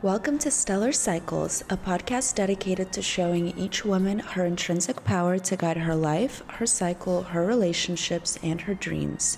Welcome to Stellar Cycles, a podcast dedicated to showing each woman her intrinsic power to guide her life, her cycle, her relationships, and her dreams.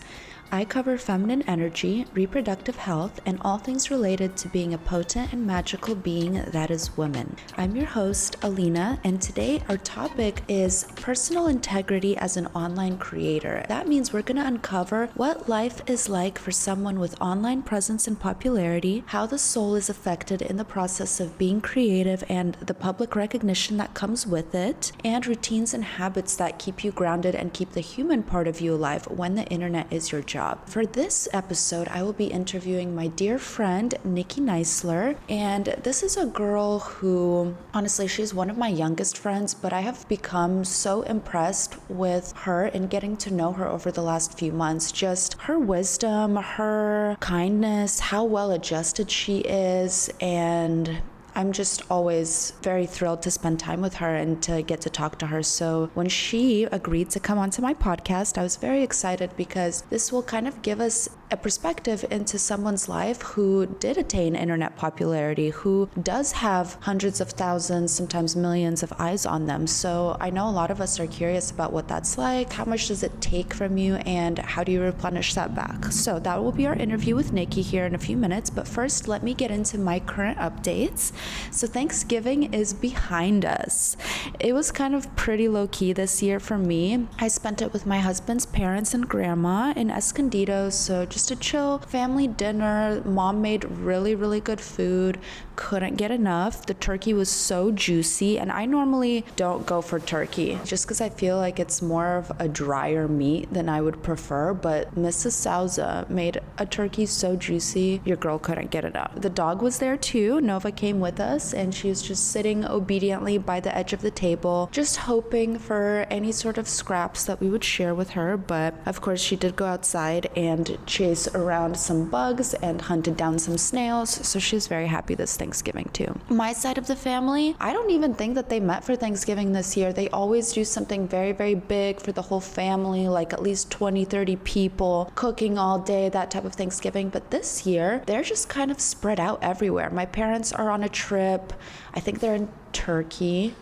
I cover feminine energy, reproductive health, and all things related to being a potent and magical being that is woman. I'm your host, Alina, and today our topic is personal integrity as an online creator. That means we're going to uncover what life is like for someone with online presence and popularity, how the soul is affected in the process of being creative and the public recognition that comes with it, and routines and habits that keep you grounded and keep the human part of you alive when the internet is your job. For this episode, I will be interviewing my dear friend, Nikki Neisler, and this is a girl who, honestly, she's one of my youngest friends, but I have become so impressed with her and getting to know her over the last few months. Just her wisdom, her kindness, how well adjusted she is, and I'm just always very thrilled to spend time with her and to get to talk to her. So when she agreed to come onto my podcast, I was very excited because this will kind of give us a perspective into someone's life who did attain internet popularity, who does have hundreds of thousands, sometimes millions of eyes on them. So I know a lot of us are curious about what that's like, how much does it take from you, and how do you replenish that back? So that will be our interview with Nikki here in a few minutes. But first, let me get into my current updates. So Thanksgiving is behind us. It was kind of pretty low-key this year for me. I spent it with my husband's parents and grandma in Escondido, so just a chill family dinner. Mom made really, really good food. Couldn't get enough. The turkey was so juicy, and I normally don't go for turkey just because I feel like it's more of a drier meat than I would prefer, but Mrs. Souza made a turkey so juicy, your girl couldn't get enough. The dog was there too. Nova came with us, and she was just sitting obediently by the edge of the table, just hoping for any sort of scraps that we would share with her. But of course, she did go outside and chase around some bugs and hunted down some snails, so she's very happy this Thanksgiving too. My side of the family, I don't even think that they met for Thanksgiving this year. They always do something very, very big for the whole family, like at least 20, 30 people, cooking all day, that type of Thanksgiving. But this year, they're just kind of spread out everywhere. My parents are on a trip. I think they're in Turkey.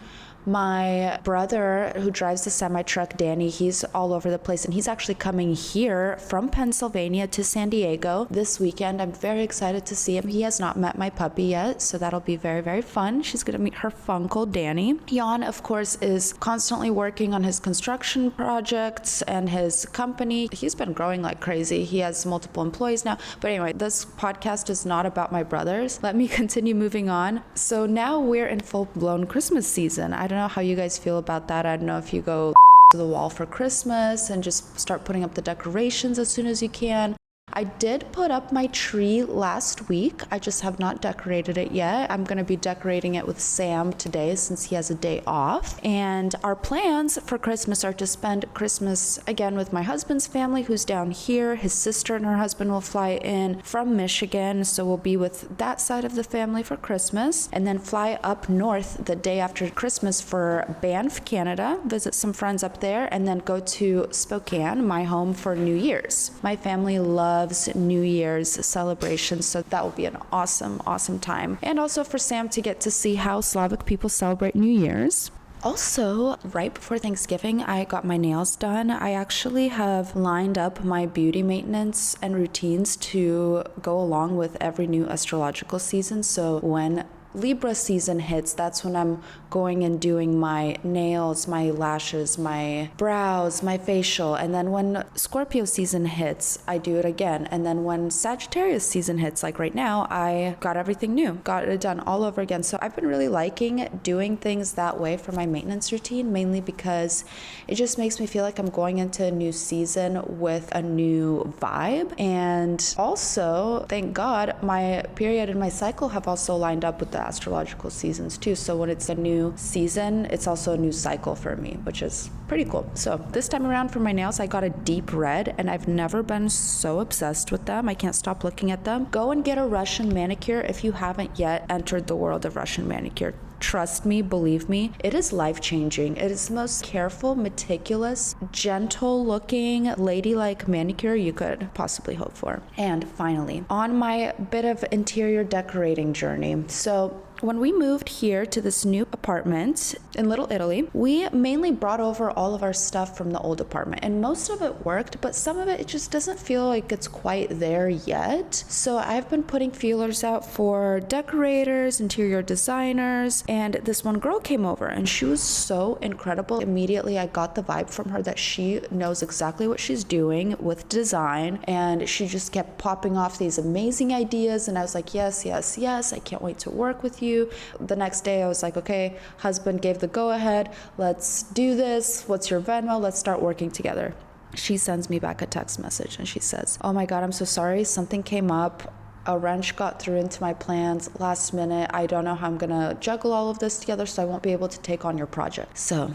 My brother, who drives the semi-truck, Danny, he's all over the place, and he's actually coming here from Pennsylvania to San Diego this weekend. I'm very excited to see him. He has not met my puppy yet, so that'll be very, very fun. She's going to meet her funkle, Danny. Jan, of course, is constantly working on his construction projects and his company. He's been growing like crazy. He has multiple employees now. But anyway, this podcast is not about my brothers. Let me continue moving on. So now we're in full-blown Christmas season. I don't know how you guys feel about that. I don't know if you go to the wall for Christmas and just start putting up the decorations as soon as you can. I did put up my tree last week. I just have not decorated it yet. I'm going to be decorating it with Sam today since he has a day off. And our plans for Christmas are to spend Christmas again with my husband's family, who's down here. His sister and her husband will fly in from Michigan, so we'll be with that side of the family for Christmas, and then fly up north the day after Christmas for Banff, Canada, visit some friends up there, and then go to Spokane, my home, for New Year's. My family loves New Year's celebrations, so that will be an awesome time. And also for Sam to get to see how Slavic people celebrate New Year's. Also, right before Thanksgiving, I got my nails done. I actually have lined up my beauty maintenance and routines to go along with every new astrological season. So when Libra season hits, that's when I'm going and doing my nails, my lashes, my brows, my facial. And then when Scorpio season hits, I do it again. And then when Sagittarius season hits, like right now, I got everything new, got it done all over again. So I've been really liking doing things that way for my maintenance routine, mainly because it just makes me feel like I'm going into a new season with a new vibe. And also, thank God, my period and my cycle have also lined up with the astrological seasons too. So when it's a new season, it's also a new cycle for me, which is pretty cool. So this time around for my nails, I got a deep red, and I've never been so obsessed with them. I can't stop looking at them. Go and get a Russian manicure if you haven't yet entered the world of Russian manicure. trust me, believe me, it is life-changing. It is the most careful, meticulous, gentle-looking, ladylike manicure you could possibly hope for. And finally, on my bit of interior decorating journey. So when we moved here to this new apartment in Little Italy, we mainly brought over all of our stuff from the old apartment, and most of it worked, but some of it just doesn't feel like it's quite there yet. So I've been putting feelers out for decorators, interior designers, and this one girl came over and she was so incredible. Immediately I got the vibe from her that she knows exactly what she's doing with design, and she just kept popping off these amazing ideas, and I was like, yes, yes, yes, I can't wait to work with you. The next day I was like, okay, husband gave the go-ahead, let's do this, what's your Venmo, let's start working together. She sends me back a text message and she says, oh my God, I'm so sorry, something came up, a wrench got through into my plans last minute, I don't know how I'm gonna juggle all of this together, so I won't be able to take on your project. So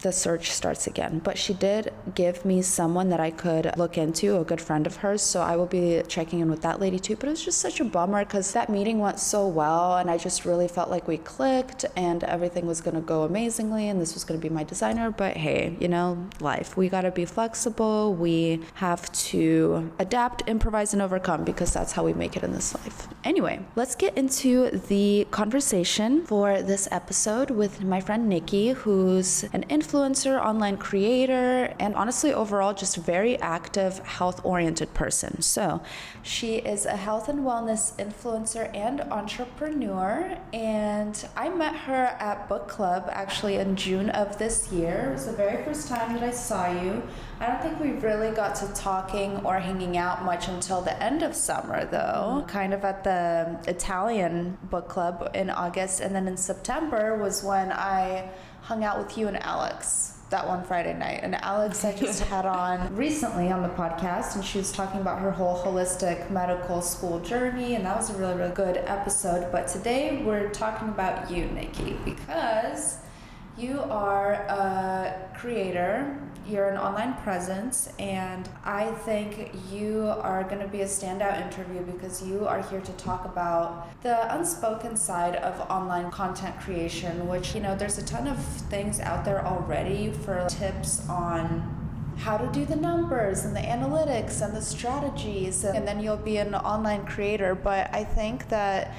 the search starts again. But she did give me someone that I could look into, a good friend of hers, so I will be checking in with that lady too. But it was just such a bummer because that meeting went so well and I just really felt like we clicked and everything was going to go amazingly and this was going to be my designer. But hey, you know, life, we got to be flexible, we have to adapt, improvise, and overcome, because that's how we make it in this life. Anyway, let's get into the conversation for this episode with my friend Nikki, who's an influencer, online creator, and honestly overall just very active, health-oriented person. So she is a health and wellness influencer and entrepreneur, and I met her at book club actually in June of this year. It was the very first time that I saw you. I don't think we really got to talking or hanging out much until the end of summer though, kind of at the Italian book club in August, and then in September was when I hung out with you and Alex that one Friday night. And Alex I just had on recently on the podcast, and she was talking about her whole holistic medical school journey, and that was a really, really good episode. But today we're talking about you, Nikki, because you are a creator, you're an online presence, and I think you are going to be a standout interview because you are here to talk about the unspoken side of online content creation, which, you know, there's a ton of things out there already for tips on how to do the numbers and the analytics and the strategies, and then you'll be an online creator. But I think that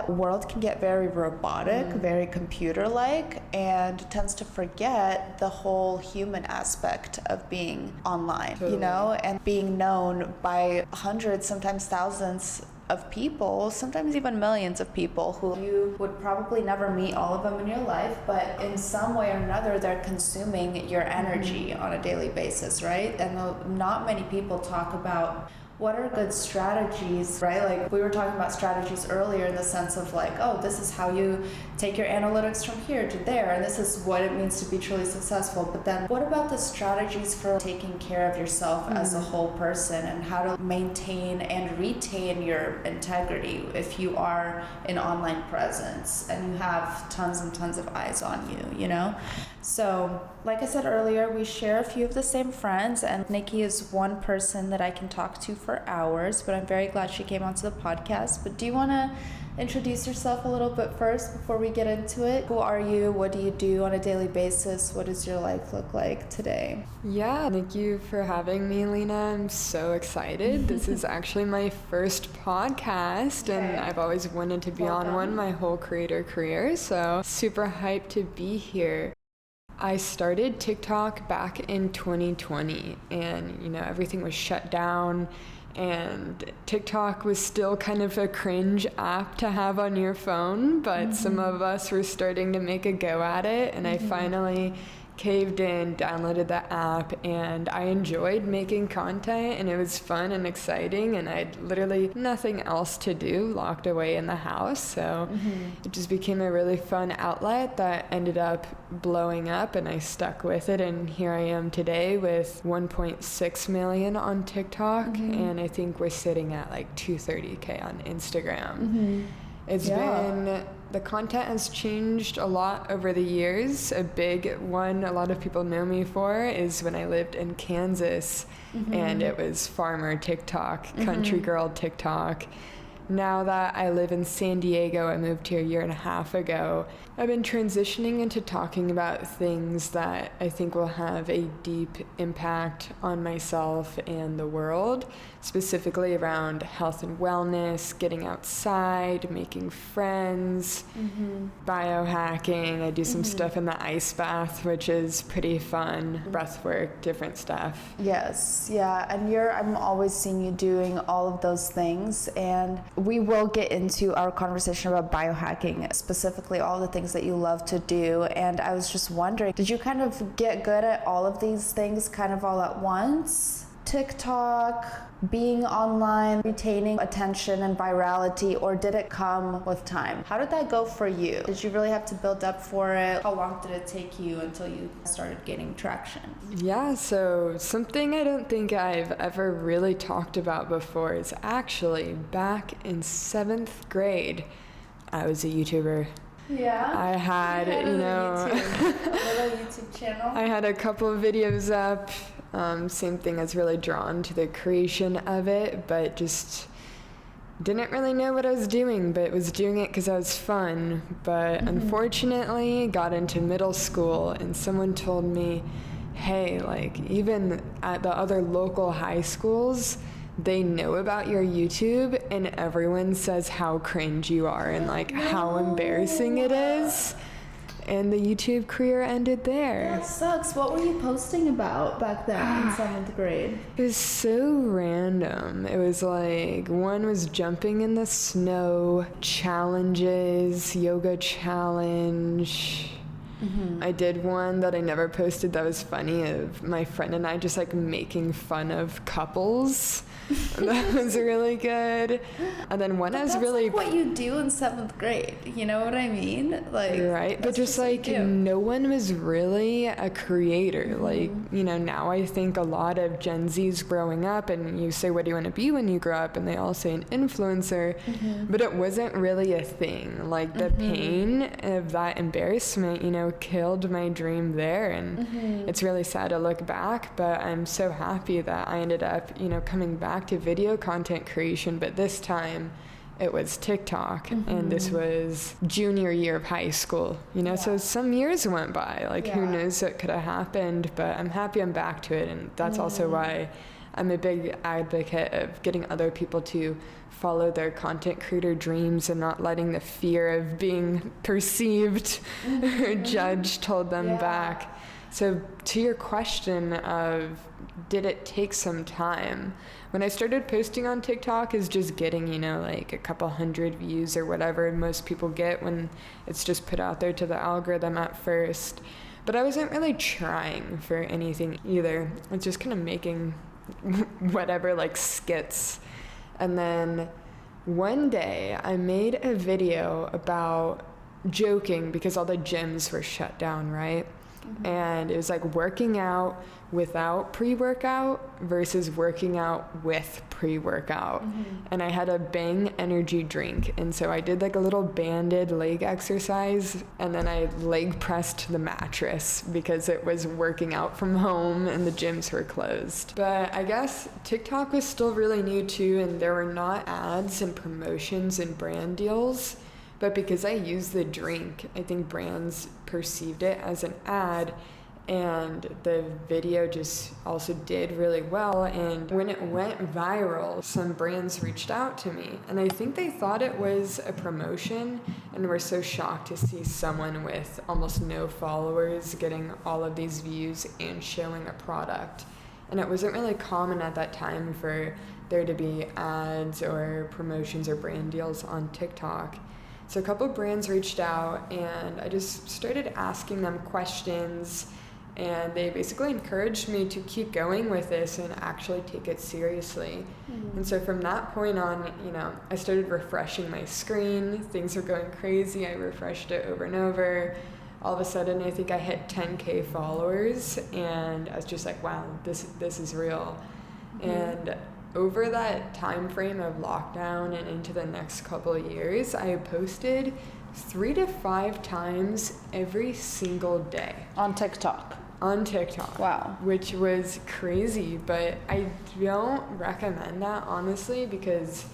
world can get very robotic, very computer-like, and tends to forget the whole human aspect of being online, totally. You know, and being known by hundreds, sometimes thousands of people, sometimes even millions of people who you would probably never meet all of them in your life, but in some way or another they're consuming your energy on a daily basis, right? And not many people talk about what are good strategies, right? Like we were talking about strategies earlier in the sense of like, oh, this is how you take your analytics from here to there, and this is what it means to be truly successful. But then what about the strategies for taking care of yourself as a whole person, and how to maintain and retain your integrity if you are an online presence and you have tons and tons of eyes on you, you know? So, like I said earlier, we share a few of the same friends, and Nikki is one person that I can talk to for hours, but I'm very glad she came onto the podcast. But do you want to introduce yourself a little bit first before we get into it? Who are you? What do you do on a daily basis? What does your life look like today? Yeah, thank you for having me, Lena. I'm so excited. This is actually my first podcast, and I've always wanted to be on one my whole creator career, so super hyped to be here. I started TikTok back in 2020, and you know, everything was shut down, and TikTok was still kind of a cringe app to have on your phone, but some of us were starting to make a go at it, and I finally caved in, downloaded the app, and I enjoyed making content, and it was fun and exciting, and I had literally nothing else to do, locked away in the house, so it just became a really fun outlet that ended up blowing up, and I stuck with it, and here I am today with 1.6 million on TikTok, and I think we're sitting at like 230K on Instagram. It's been, the content has changed a lot over the years. A big one a lot of people know me for is when I lived in Kansas, and it was farmer TikTok, country girl TikTok. now that I live in San Diego, I moved here a year and a half ago, I've been transitioning into talking about things that I think will have a deep impact on myself and the world, specifically around health and wellness, getting outside, making friends, biohacking. I do some stuff in the ice bath, which is pretty fun, breath work, different stuff. Yes, yeah, and I'm always seeing you doing all of those things, and we will get into our conversation about biohacking, specifically all the things that you love to do. And I was just wondering, did you kind of get good at all of these things kind of all at once? TikTok, being online, retaining attention and virality, or did it come with time? How did that go for you? Did you really have to build up for it? How long did it take you until you started gaining traction? Yeah, so something I don't think I've ever really talked about before is actually back in 7th grade, I was a YouTuber. Yeah. I had, a little YouTube channel. I had a couple of videos up. Same thing, I was really drawn to the creation of it, but just didn't really know what I was doing, but was doing it because I was fun. But unfortunately, got into middle school and someone told me, hey, like even at the other local high schools, they know about your YouTube and everyone says how cringe you are and like how embarrassing it is. And the YouTube career ended there. That sucks. What were you posting about back then in 7th grade? It was so random. It was like, one was jumping in the snow, challenges, yoga challenge. I did one that I never posted that was funny of my friend and I just like making fun of couples. That was really good. And then one I was really like what you do in 7th grade, you know what I mean? Like, right, but just like no one was really a creator. Like, you know, now I think a lot of Gen Zs growing up and you say what do you want to be when you grow up and they all say an influencer, but it wasn't really a thing. Like the pain of that embarrassment, you know, killed my dream there, and it's really sad to look back, but I'm so happy that I ended up, you know, coming back to video content creation, but this time it was TikTok, and this was junior year of high school, you know, so some years went by, like who knows what could have happened, but I'm happy I'm back to it, and that's also why I'm a big advocate of getting other people to follow their content creator dreams and not letting the fear of being perceived or judged hold them back. So to your question of did it take some time, when I started posting on TikTok is just getting, you know, like a couple hundred views or whatever most people get when it's just put out there to the algorithm at first. But I wasn't really trying for anything either. I was just kind of making whatever, like skits. And then one day I made a video about joking because all the gyms were shut down, right? And it was like working out without pre-workout versus working out with pre-workout. And I had a Bang energy drink, and so I did like a little banded leg exercise, and then I leg pressed the mattress because it was working out from home and the gyms were closed. But I guess TikTok was still really new too, and there were not ads and promotions and brand deals. But because I used the drink, I think brands perceived it as an ad, and the video just also did really well. And when it went viral, some brands reached out to me, and I think they thought it was a promotion and were so shocked to see someone with almost no followers getting all of these views and showing a product. And it wasn't really common at that time for there to be ads or promotions or brand deals on TikTok. So a couple brands reached out, and I just started asking them questions, and they basically encouraged me to keep going with this and actually take it seriously. And so from that point on, you know, I started refreshing my screen. Things were going crazy. I refreshed it over and over. All of a sudden, I think I hit 10K followers, and I was just like, wow, this is real. And over that time frame of lockdown and into the next couple of years, I posted 3 to 5 times every single day. On TikTok? On TikTok. Wow. Which was crazy, but I don't recommend that, honestly, because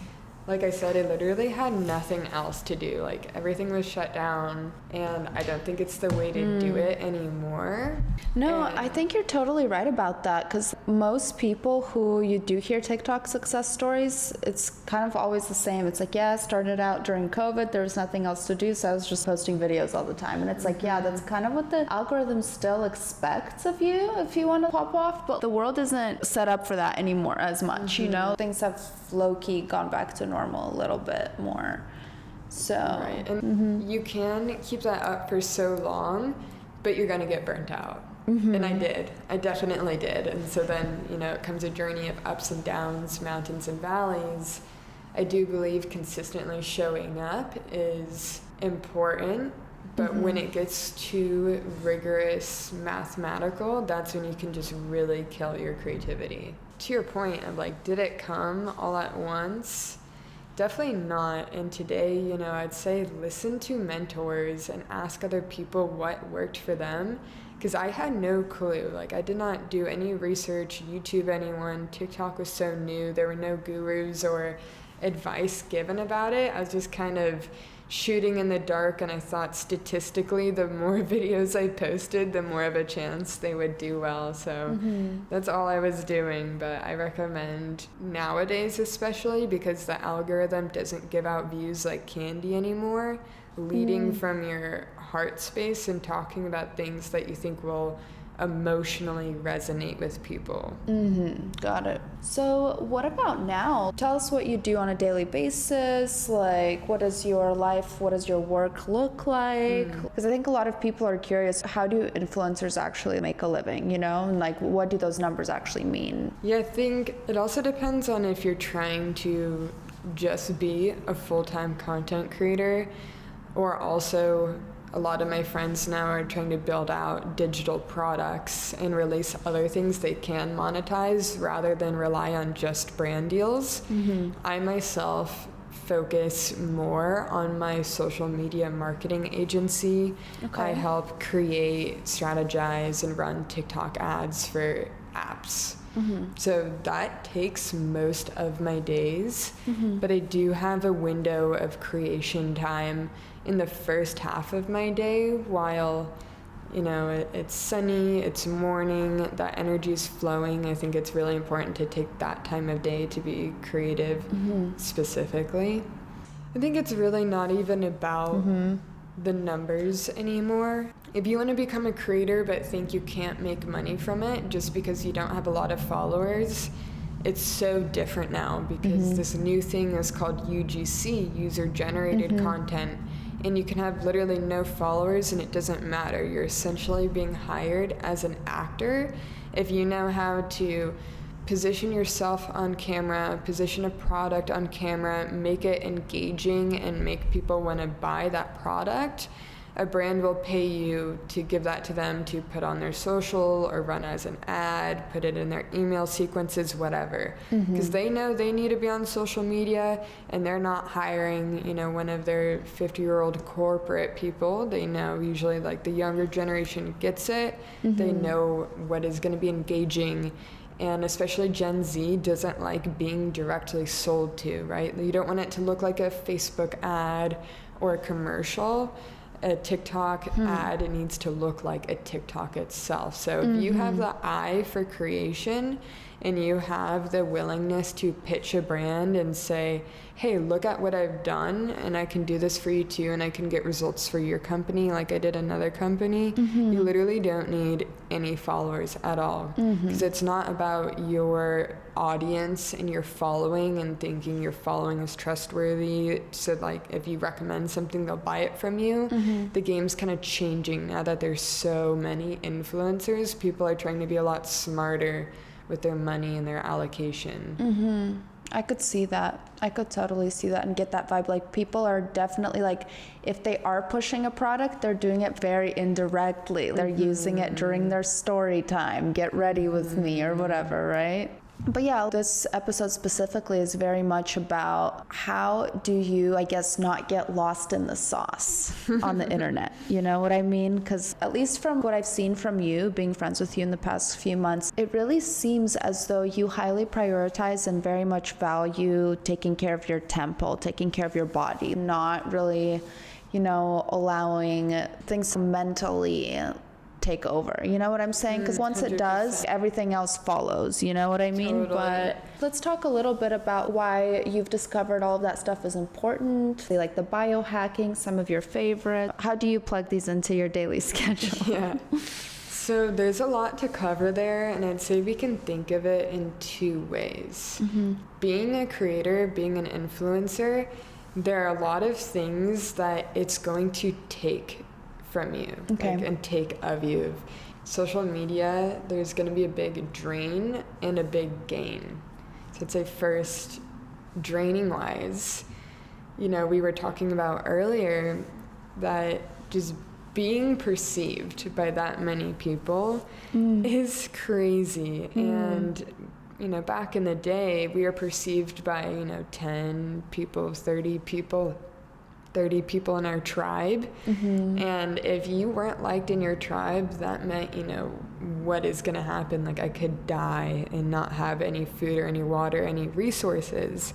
Like I said, I literally had nothing else to do. Like everything was shut down, and I don't think it's the way to do it anymore. No, I think you're totally right about that, because most people who you do hear TikTok success stories, it's kind of always the same. It's like, yeah, I started out during COVID, there was nothing else to do, so I was just posting videos all the time. And it's like, yeah, that's kind of what the algorithm still expects of you if you want to pop off, but the world isn't set up for that anymore as much, you know? Things have low-key gone back to normal a little bit more. So right. And you can keep that up for so long, but you're gonna get burnt out. And I definitely did. And so then, you know, it comes a journey of ups and downs, mountains and valleys. I do believe consistently showing up is important, but when it gets too rigorous, mathematical, that's when you can just really kill your creativity. To your point of like, did it come all at once? Definitely not. And today, you know, I'd say listen to mentors and ask other people what worked for them, because I had no clue. Like, I did not do any research, YouTube anyone. TikTok was so new. There were no gurus or advice given about it. I was just kind of shooting in the dark, and I thought statistically the more videos I posted, the more of a chance they would do well. So that's all I was doing. But I recommend nowadays, especially because the algorithm doesn't give out views like candy anymore, leading from your heart space and talking about things that you think will emotionally resonate with people. Got it. So what about now? Tell us what you do on a daily basis. Like, what is your life, what does your work look like? Because I think a lot of people are curious, how do influencers actually make a living, you know? And like, what do those numbers actually mean? Yeah, I think it also depends on if you're trying to just be a full-time content creator, or also a lot of my friends now are trying to build out digital products and release other things they can monetize rather than rely on just brand deals. I myself focus more on my social media marketing agency. I help create, strategize, and run TikTok ads for apps. So that takes most of my days, but I do have a window of creation time in the first half of my day while, you know, it's sunny, it's morning, that energy is flowing. I think it's really important to take that time of day to be creative specifically. I think it's really not even about the numbers anymore. If you want to become a creator but think you can't make money from it just because you don't have a lot of followers, it's so different now because this new thing is called UGC, user-generated content, and you can have literally no followers and it doesn't matter. You're essentially being hired as an actor if you know how to position yourself on camera, position a product on camera, make it engaging and make people want to buy that product. A brand will pay you to give that to them to put on their social or run as an ad, put it in their email sequences, whatever. Because they know they need to be on social media and they're not hiring, you know, one of their 50-year-old corporate people. They know usually like the younger generation gets it. They know what is going to be engaging. And especially Gen Z doesn't like being directly sold to, right? You don't want it to look like a Facebook ad or a commercial. A TikTok ad, it needs to look like a TikTok itself. So if you have the eye for creation and you have the willingness to pitch a brand and say, hey, look at what I've done and I can do this for you too and I can get results for your company like I did another company, you literally don't need any followers at all. Because it's not about your audience and your following and thinking your following is trustworthy, so like if you recommend something they'll buy it from you. The game's kind of changing now that there's so many influencers. People are trying to be a lot smarter with their money and their allocation. I could see that. I could totally see that and get that vibe. Like, people are definitely like, if they are pushing a product, they're doing it very indirectly. They're using it during their story time, get ready with me or whatever, right? But yeah, this episode specifically is very much about how do you, I guess, not get lost in the sauce on the internet. You know what I mean? Because at least from what I've seen from you, being friends with you in the past few months, it really seems as though you highly prioritize and very much value taking care of your temple, taking care of your body, not really, you know, allowing things mentally take over, you know what I'm saying? Because once it does, everything else follows, you know what I mean? Totally. But let's talk a little bit about why you've discovered all of that stuff is important, like the biohacking, some of your favorites. How do you plug these into your daily schedule? Yeah. So there's a lot to cover there, and I'd say we can think of it in two ways. Being a creator, being an influencer, there are a lot of things that it's going to take from you, and take of you. Social media, there's going to be a big drain and a big gain. So I'd say first, draining wise, you know, we were talking about earlier that just being perceived by that many people is crazy. And you know, back in the day, we were perceived by, you know, 10 people, 30 people in our tribe. And if you weren't liked in your tribe, that meant, you know, what is going to happen? Like, I could die and not have any food or any water, any resources.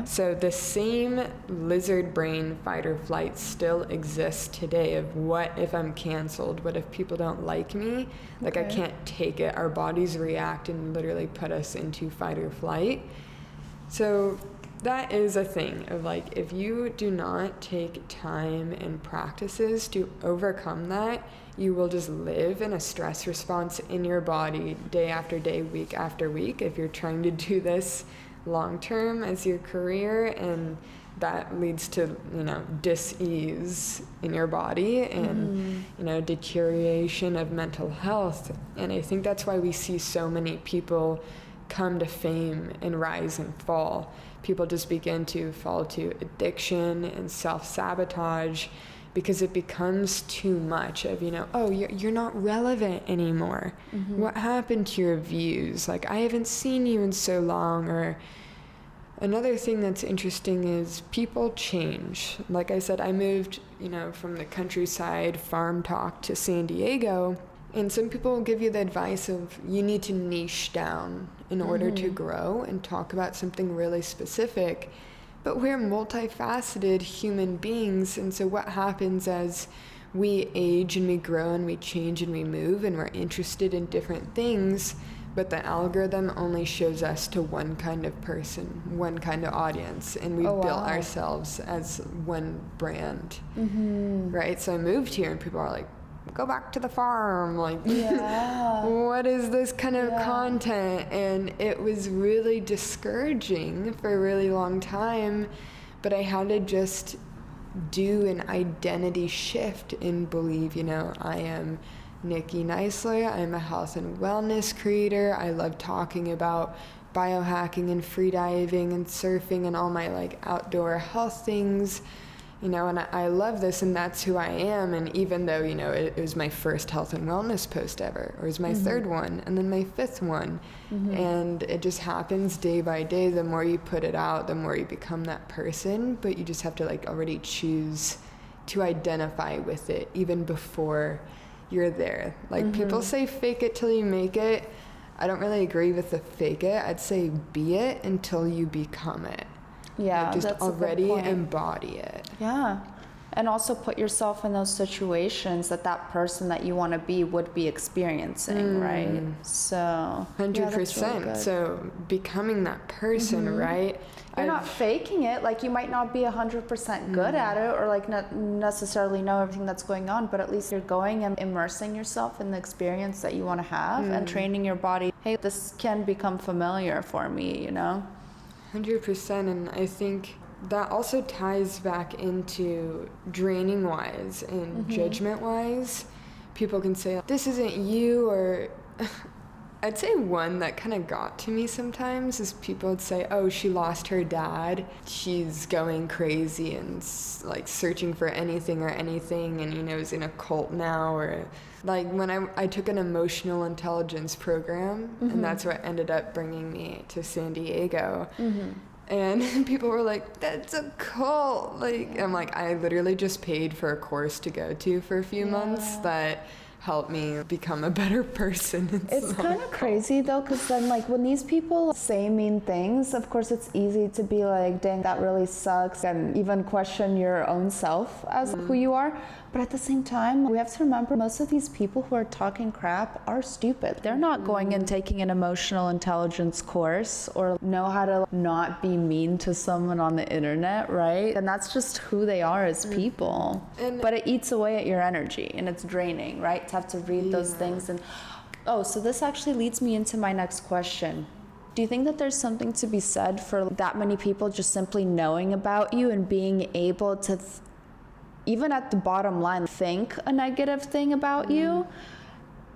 So the same lizard brain fight or flight still exists today of what if I'm canceled? What if people don't like me? Like, I can't take it. Our bodies react and literally put us into fight or flight. So that is a thing of, like, if you do not take time and practices to overcome that, you will just live in a stress response in your body day after day, week after week, if you're trying to do this long term as your career, and that leads to, you know, dis-ease in your body and you know, deterioration of mental health. And I think that's why we see so many people come to fame and rise and fall. People just begin to fall to addiction and self-sabotage because it becomes too much of, you know, oh, you're not relevant anymore. What happened to your views? Like, I haven't seen you in so long. Or another thing that's interesting is people change. Like I said, I moved, you know, from the countryside farm talk to San Diego. And some people will give you the advice of you need to niche down in order to grow and talk about something really specific. But we're multifaceted human beings, and so what happens as we age and we grow and we change and we move and we're interested in different things, but the algorithm only shows us to one kind of person, one kind of audience, and we built ourselves as one brand, right? So I moved here and people are like, go back to the farm, like, what is this kind of content? And it was really discouraging for a really long time, but I had to just do an identity shift and believe, you know, I am Nikki Neisler, I'm a health and wellness creator, I love talking about biohacking and freediving and surfing and all my, like, outdoor health things. You know, and I love this, and that's who I am. And even though, you know, it was my first health and wellness post ever, or it was my third one, and then my fifth one, and it just happens day by day. The more you put it out, the more you become that person, but you just have to, like, already choose to identify with it even before you're there. Like, people say fake it till you make it. I don't really agree with the fake it. I'd say be it until you become it. Yeah, like, just that's already a good point. embody it. Yeah. And also put yourself in those situations that person that you want to be would be experiencing, right? So 100%. Really, so becoming that person, right? You're not faking it. Like, you might not be 100% good at it, or like not necessarily know everything that's going on, but at least you're going and immersing yourself in the experience that you want to have and training your body. Hey, this can become familiar for me, you know? 100%. And I think that also ties back into draining wise and judgment wise. People can say, this isn't you, or I'd say one that kind of got to me sometimes is people would say, oh, she lost her dad. She's going crazy and like searching for anything and, you know, is in a cult now. Or like when I took an emotional intelligence program, and that's what ended up bringing me to San Diego. And people were like, that's a cult. Like, I'm like, I literally just paid for a course to go to for a few months that help me become a better person. It's kind of crazy though, because then like when these people say mean things, of course it's easy to be like, dang, that really sucks, and even question your own self as who you are. But at the same time, we have to remember most of these people who are talking crap are stupid. They're not going and taking an emotional intelligence course or know how to not be mean to someone on the internet, right? And that's just who they are as people. But it eats away at your energy and it's draining, right? To have to read those things. And so this actually leads me into my next question. Do you think that there's something to be said for that many people just simply knowing about you and being able to even at the bottom line, think a negative thing about you,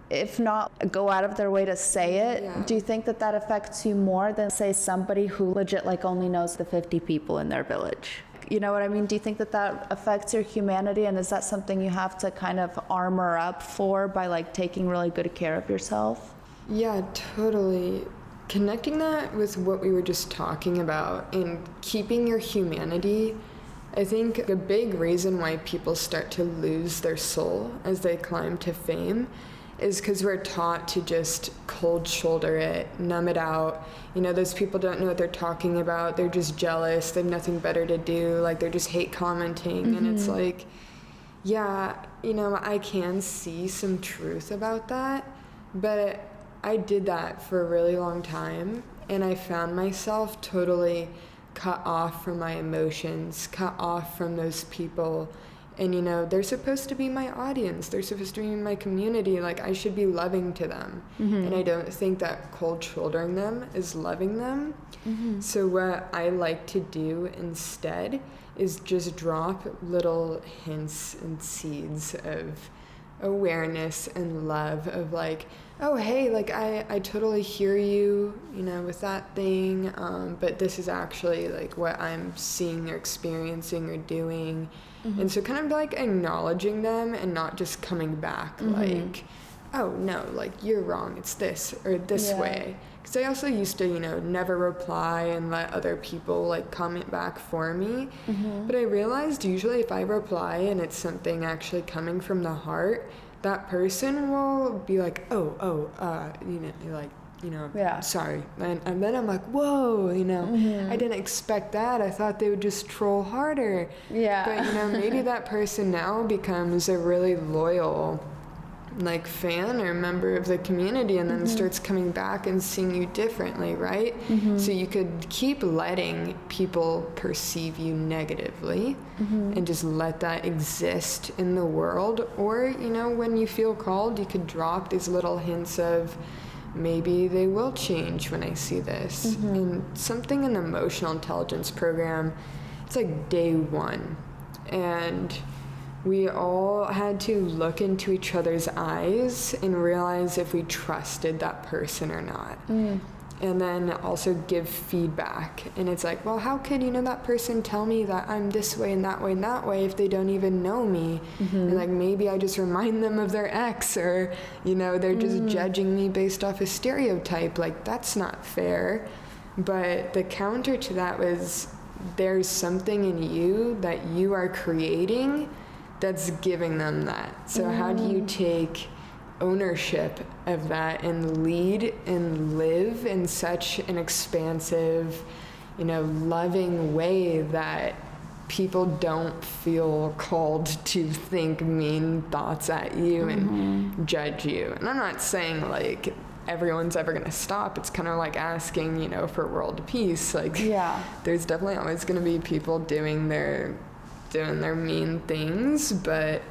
if not go out of their way to say it? Yeah. Do you think that that affects you more than, say, somebody who legit like only knows the 50 people in their village? You know what I mean? Do you think that that affects your humanity, and is that something you have to kind of armor up for by like taking really good care of yourself? Yeah, totally. Connecting that with what we were just talking about and keeping your humanity, I think a big reason why people start to lose their soul as they climb to fame is because we're taught to just cold shoulder it, numb it out. You know, those people don't know what they're talking about. They're just jealous. They have nothing better to do. Like, they're just hate commenting. And it's like, yeah, you know, I can see some truth about that. But I did that for a really long time. And I found myself totally cut off from my emotions, cut off from those people. And, you know, they're supposed to be my audience. They're supposed to be my community. Like, I should be loving to them. And I don't think that cold shouldering them is loving them. So what I like to do instead is just drop little hints and seeds of awareness and love of like, oh, hey, like I totally hear you, you know, with that thing, but this is actually like what I'm seeing or experiencing or doing. And so kind of like acknowledging them and not just coming back like, oh no, like you're wrong, it's this or this way. Because I also used to, you know, never reply and let other people like comment back for me. But I realized usually if I reply and it's something actually coming from the heart, that person will be like, you know, like, you know, sorry. And then I'm like, whoa, you know, I didn't expect that. I thought they would just troll harder. But, you know, maybe that person now becomes a really loyal, like, fan or member of the community and then starts coming back and seeing you differently, right? So you could keep letting people perceive you negatively and just let that exist in the world. Or, you know, when you feel called, you could drop these little hints of, maybe they will change when I see this. And something in the emotional intelligence program, it's like day one. And we all had to look into each other's eyes and realize if we trusted that person or not. And then also give feedback. And it's like, well, how could, you know, that person tell me that I'm this way and that way and that way if they don't even know me? And like, maybe I just remind them of their ex, or, you know, they're just judging me based off a stereotype. Like, that's not fair. But the counter to that was, there's something in you that you are creating that's giving them that. So how do you take ownership of that and lead and live in such an expansive, you know, loving way that people don't feel called to think mean thoughts at you and judge you? And I'm not saying like everyone's ever gonna stop. It's kind of like asking, you know, for world peace. Like, there's definitely always gonna be people doing their mean things, but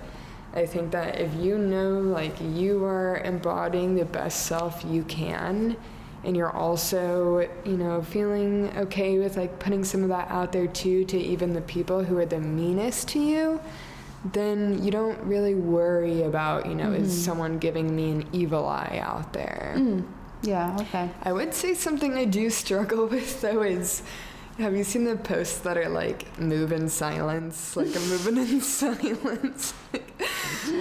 I think that if you know, like, you are embodying the best self you can, and you're also, you know, feeling okay with like putting some of that out there too to even the people who are the meanest to you, then you don't really worry about, you know, is someone giving me an evil eye out there? Yeah, okay. I would say something I do struggle with, though, is, have you seen the posts that are like, move in silence? Like, I'm moving in silence. Like,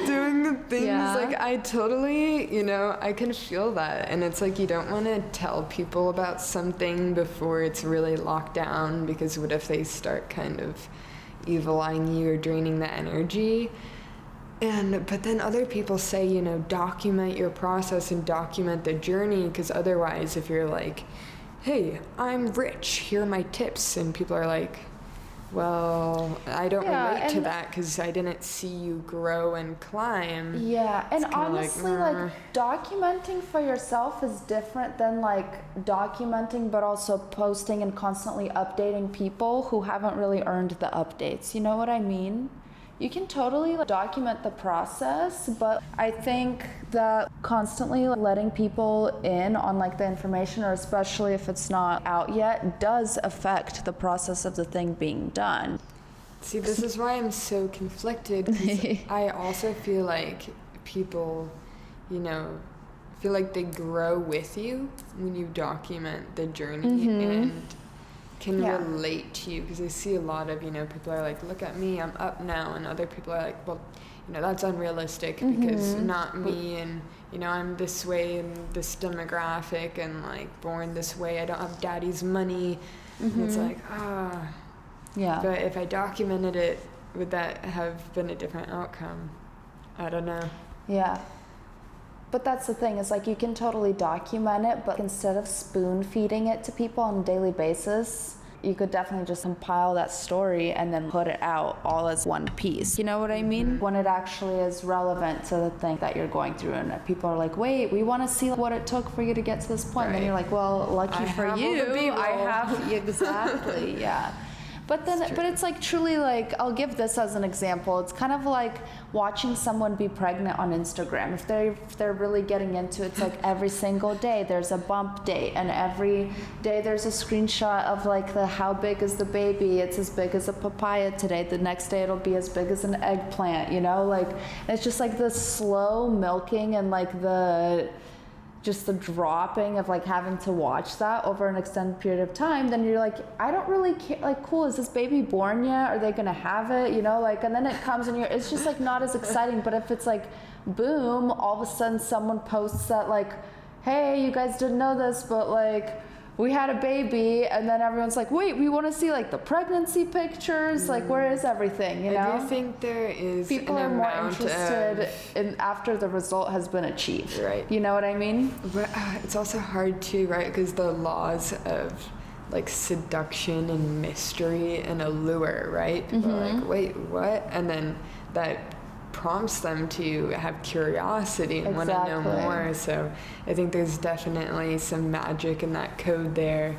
doing the things. Yeah. Like, I totally, I can feel that. And it's like, you don't want to tell people about something before it's really locked down, because what if they start kind of evil eyeing you or draining the energy? But then other people say, document your process and document the journey, because otherwise, if you're like, hey, I'm rich, here are my tips, and people are like, well, I don't relate to that because I didn't see you grow and climb. Yeah, and honestly, like documenting for yourself is different than like documenting but also posting and constantly updating people who haven't really earned the updates. You know what I mean? You can totally document the process, but I think that constantly letting people in on like the information, or especially if it's not out yet, does affect the process of the thing being done. See, this is why I'm so conflicted, because I also feel like people, feel like they grow with you when you document the journey and can relate to you, because I see a lot of, people are like, look at me, I'm up now, and other people are like, well, that's unrealistic because not me, and, I'm this way and this demographic and like born this way, I don't have daddy's money, and it's like, yeah. But if I documented it, would that have been a different outcome? I don't know. Yeah. But that's the thing, is like you can totally document it, but instead of spoon feeding it to people on a daily basis, you could definitely just compile that story and then put it out all as one piece. You know what I mean? When it actually is relevant to the thing that you're going through, and people are like, wait, we want to see what it took for you to get to this point. And then you're like, well, lucky for you, I have, exactly, yeah. But it's like truly, like, I'll give this as an example. It's kind of like watching someone be pregnant on Instagram. If they're really getting into it, it's like every single day there's a bump date, and every day there's a screenshot of like how big is the baby. It's as big as a papaya today. The next day it'll be as big as an eggplant, like it's just like the slow milking and like just the dropping of like having to watch that over an extended period of time. Then you're like, I don't really care, like, cool, is this baby born yet? Are they gonna have it? And then it comes and it's just like not as exciting. But if it's like, boom, all of a sudden someone posts that like, hey, you guys didn't know this, but like, we had a baby, and then everyone's like, wait, we want to see like the pregnancy pictures, like where is everything, I do think there is people are more interested in after the result has been achieved, right? You know what I mean? But it's also hard too, right? Because the laws of like seduction and mystery and allure, right? People are like, wait, what? And then that prompts them to have curiosity and want to know more. So I think there's definitely some magic in that code there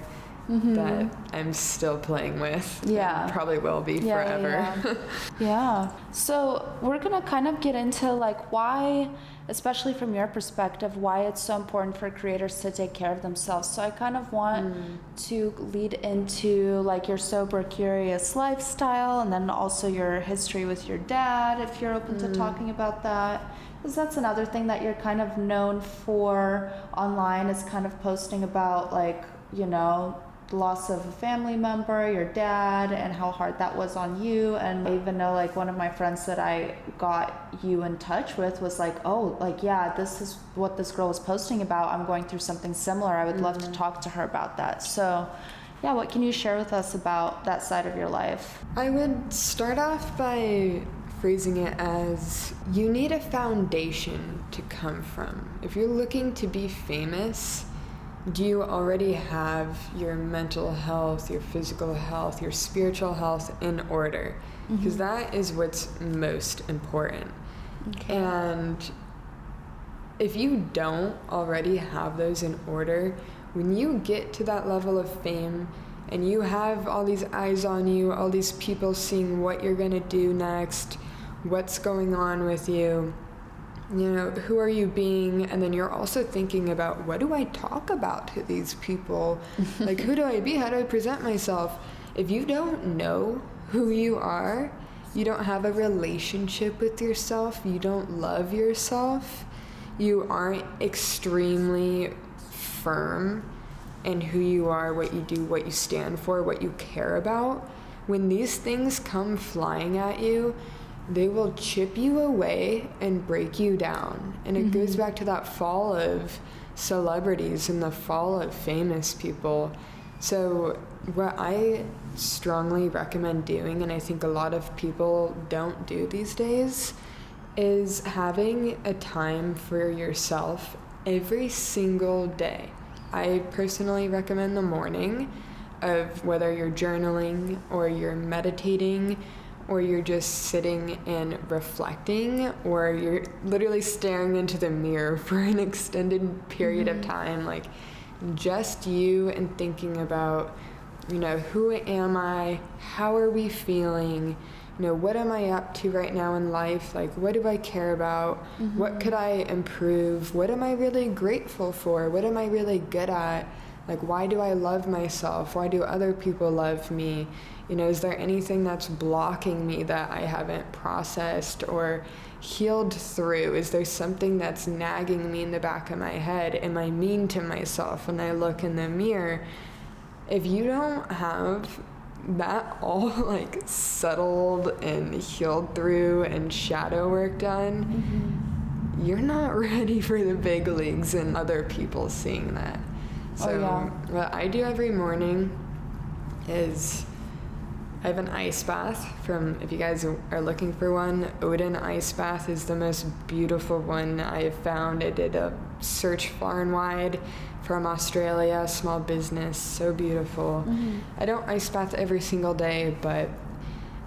that I'm still playing with. Yeah. And probably will be forever. Yeah. So we're going to kind of get into like why, especially from your perspective, why it's so important for creators to take care of themselves. So I kind of want to lead into like your sober, curious lifestyle, and then also your history with your dad, if you're open to talking about that. Because that's another thing that you're kind of known for online, is kind of posting about like, the loss of a family member, your dad, and how hard that was on you. And I even know like one of my friends that I got you in touch with was like, oh, like, yeah, this is what this girl was posting about. I'm going through something similar. I would love to talk to her about that. So yeah, what can you share with us about that side of your life? I would start off by phrasing it as, you need a foundation to come from. If you're looking to be famous, do you already have your mental health, your physical health, your spiritual health in order? Because that is what's most important. Okay. And if you don't already have those in order, when you get to that level of fame and you have all these eyes on you, all these people seeing what you're gonna do next, what's going on with you, who are you being? And then you're also thinking about, what do I talk about to these people? Like, who do I be? How do I present myself? If you don't know who you are, you don't have a relationship with yourself, you don't love yourself, you aren't extremely firm in who you are, what you do, what you stand for, what you care about, when these things come flying at you, they will chip you away and break you down. And it goes back to that fall of celebrities and the fall of famous people. So what I strongly recommend doing, and I think a lot of people don't do these days, is having a time for yourself every single day. I personally recommend the morning, of whether you're journaling or you're meditating or you're just sitting and reflecting or you're literally staring into the mirror for an extended period of time, like just you and thinking about, you know, who am I? How are we feeling? You know, what am I up to right now in life? Like, what do I care about? What could I improve? What am I really grateful for? What am I really good at? Like, why do I love myself? Why do other people love me? You know, is there anything that's blocking me that I haven't processed or healed through? Is there something that's nagging me in the back of my head? Am I mean to myself when I look in the mirror? If you don't have that all like settled and healed through and shadow work done, you're not ready for the big leagues and other people seeing that. So what I do every morning is I have an ice bath from, if you guys are looking for one, Odin ice bath is the most beautiful one I have found. I did a search far and wide from Australia, small business, so beautiful. I don't ice bath every single day, but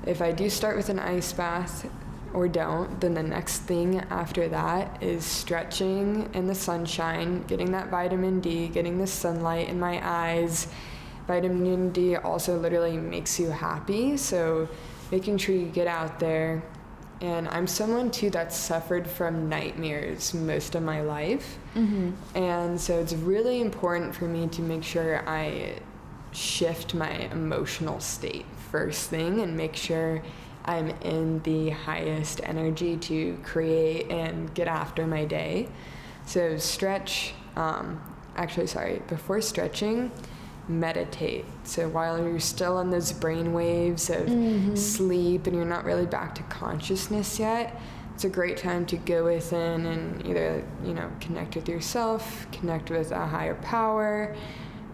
if I do start with an ice bath or don't, then the next thing after that is stretching in the sunshine, getting that vitamin D, getting the sunlight in my eyes. Vitamin D also literally makes you happy, so making sure you get out there. And I'm someone too that suffered from nightmares most of my life. And so it's really important for me to make sure I shift my emotional state first thing and make sure I'm in the highest energy to create and get after my day. So stretch, before stretching, meditate. So while you're still in those brain waves of sleep and you're not really back to consciousness yet, it's a great time to go within and either, you know, connect with yourself, connect with a higher power,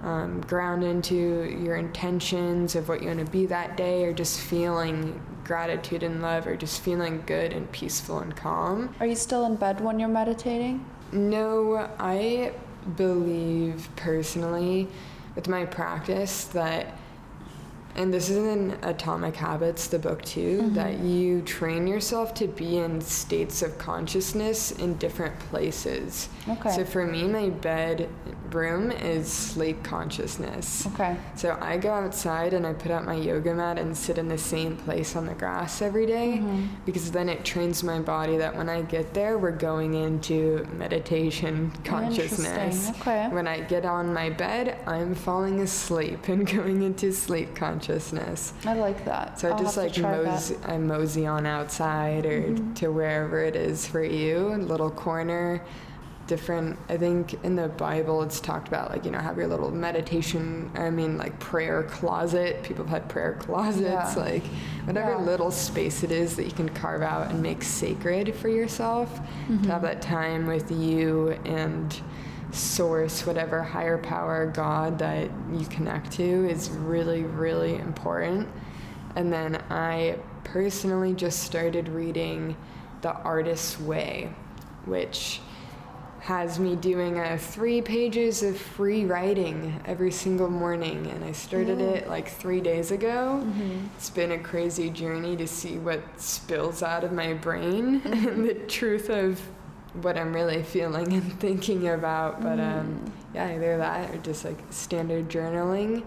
ground into your intentions of what you want to be that day, or just feeling gratitude and love, or just feeling good and peaceful and calm. Are you still in bed when you're meditating? No, I believe personally with my practice that, and this is in Atomic Habits, the book too, that you train yourself to be in states of consciousness in different places. So for me, my bedroom is sleep consciousness. So I go outside and I put out my yoga mat and sit in the same place on the grass every day, because then it trains my body that when I get there, we're going into meditation consciousness. When I get on my bed, I'm falling asleep and going into sleep consciousness. I like that. So I just like I mosey on outside or to wherever it is for you, a little corner, different. I think in the Bible it's talked about, like, you know, have your little meditation, like prayer closet. People have had prayer closets, like whatever little space it is that you can carve out and make sacred for yourself, to have that time with you and source, whatever higher power, God that you connect to, is really, really important. And then I personally just started reading The Artist's Way, which has me doing 3 pages of free writing every single morning, and I started it like 3 days ago. It's been a crazy journey to see what spills out of my brain and the truth of what I'm really feeling and thinking about. But either that or just like standard journaling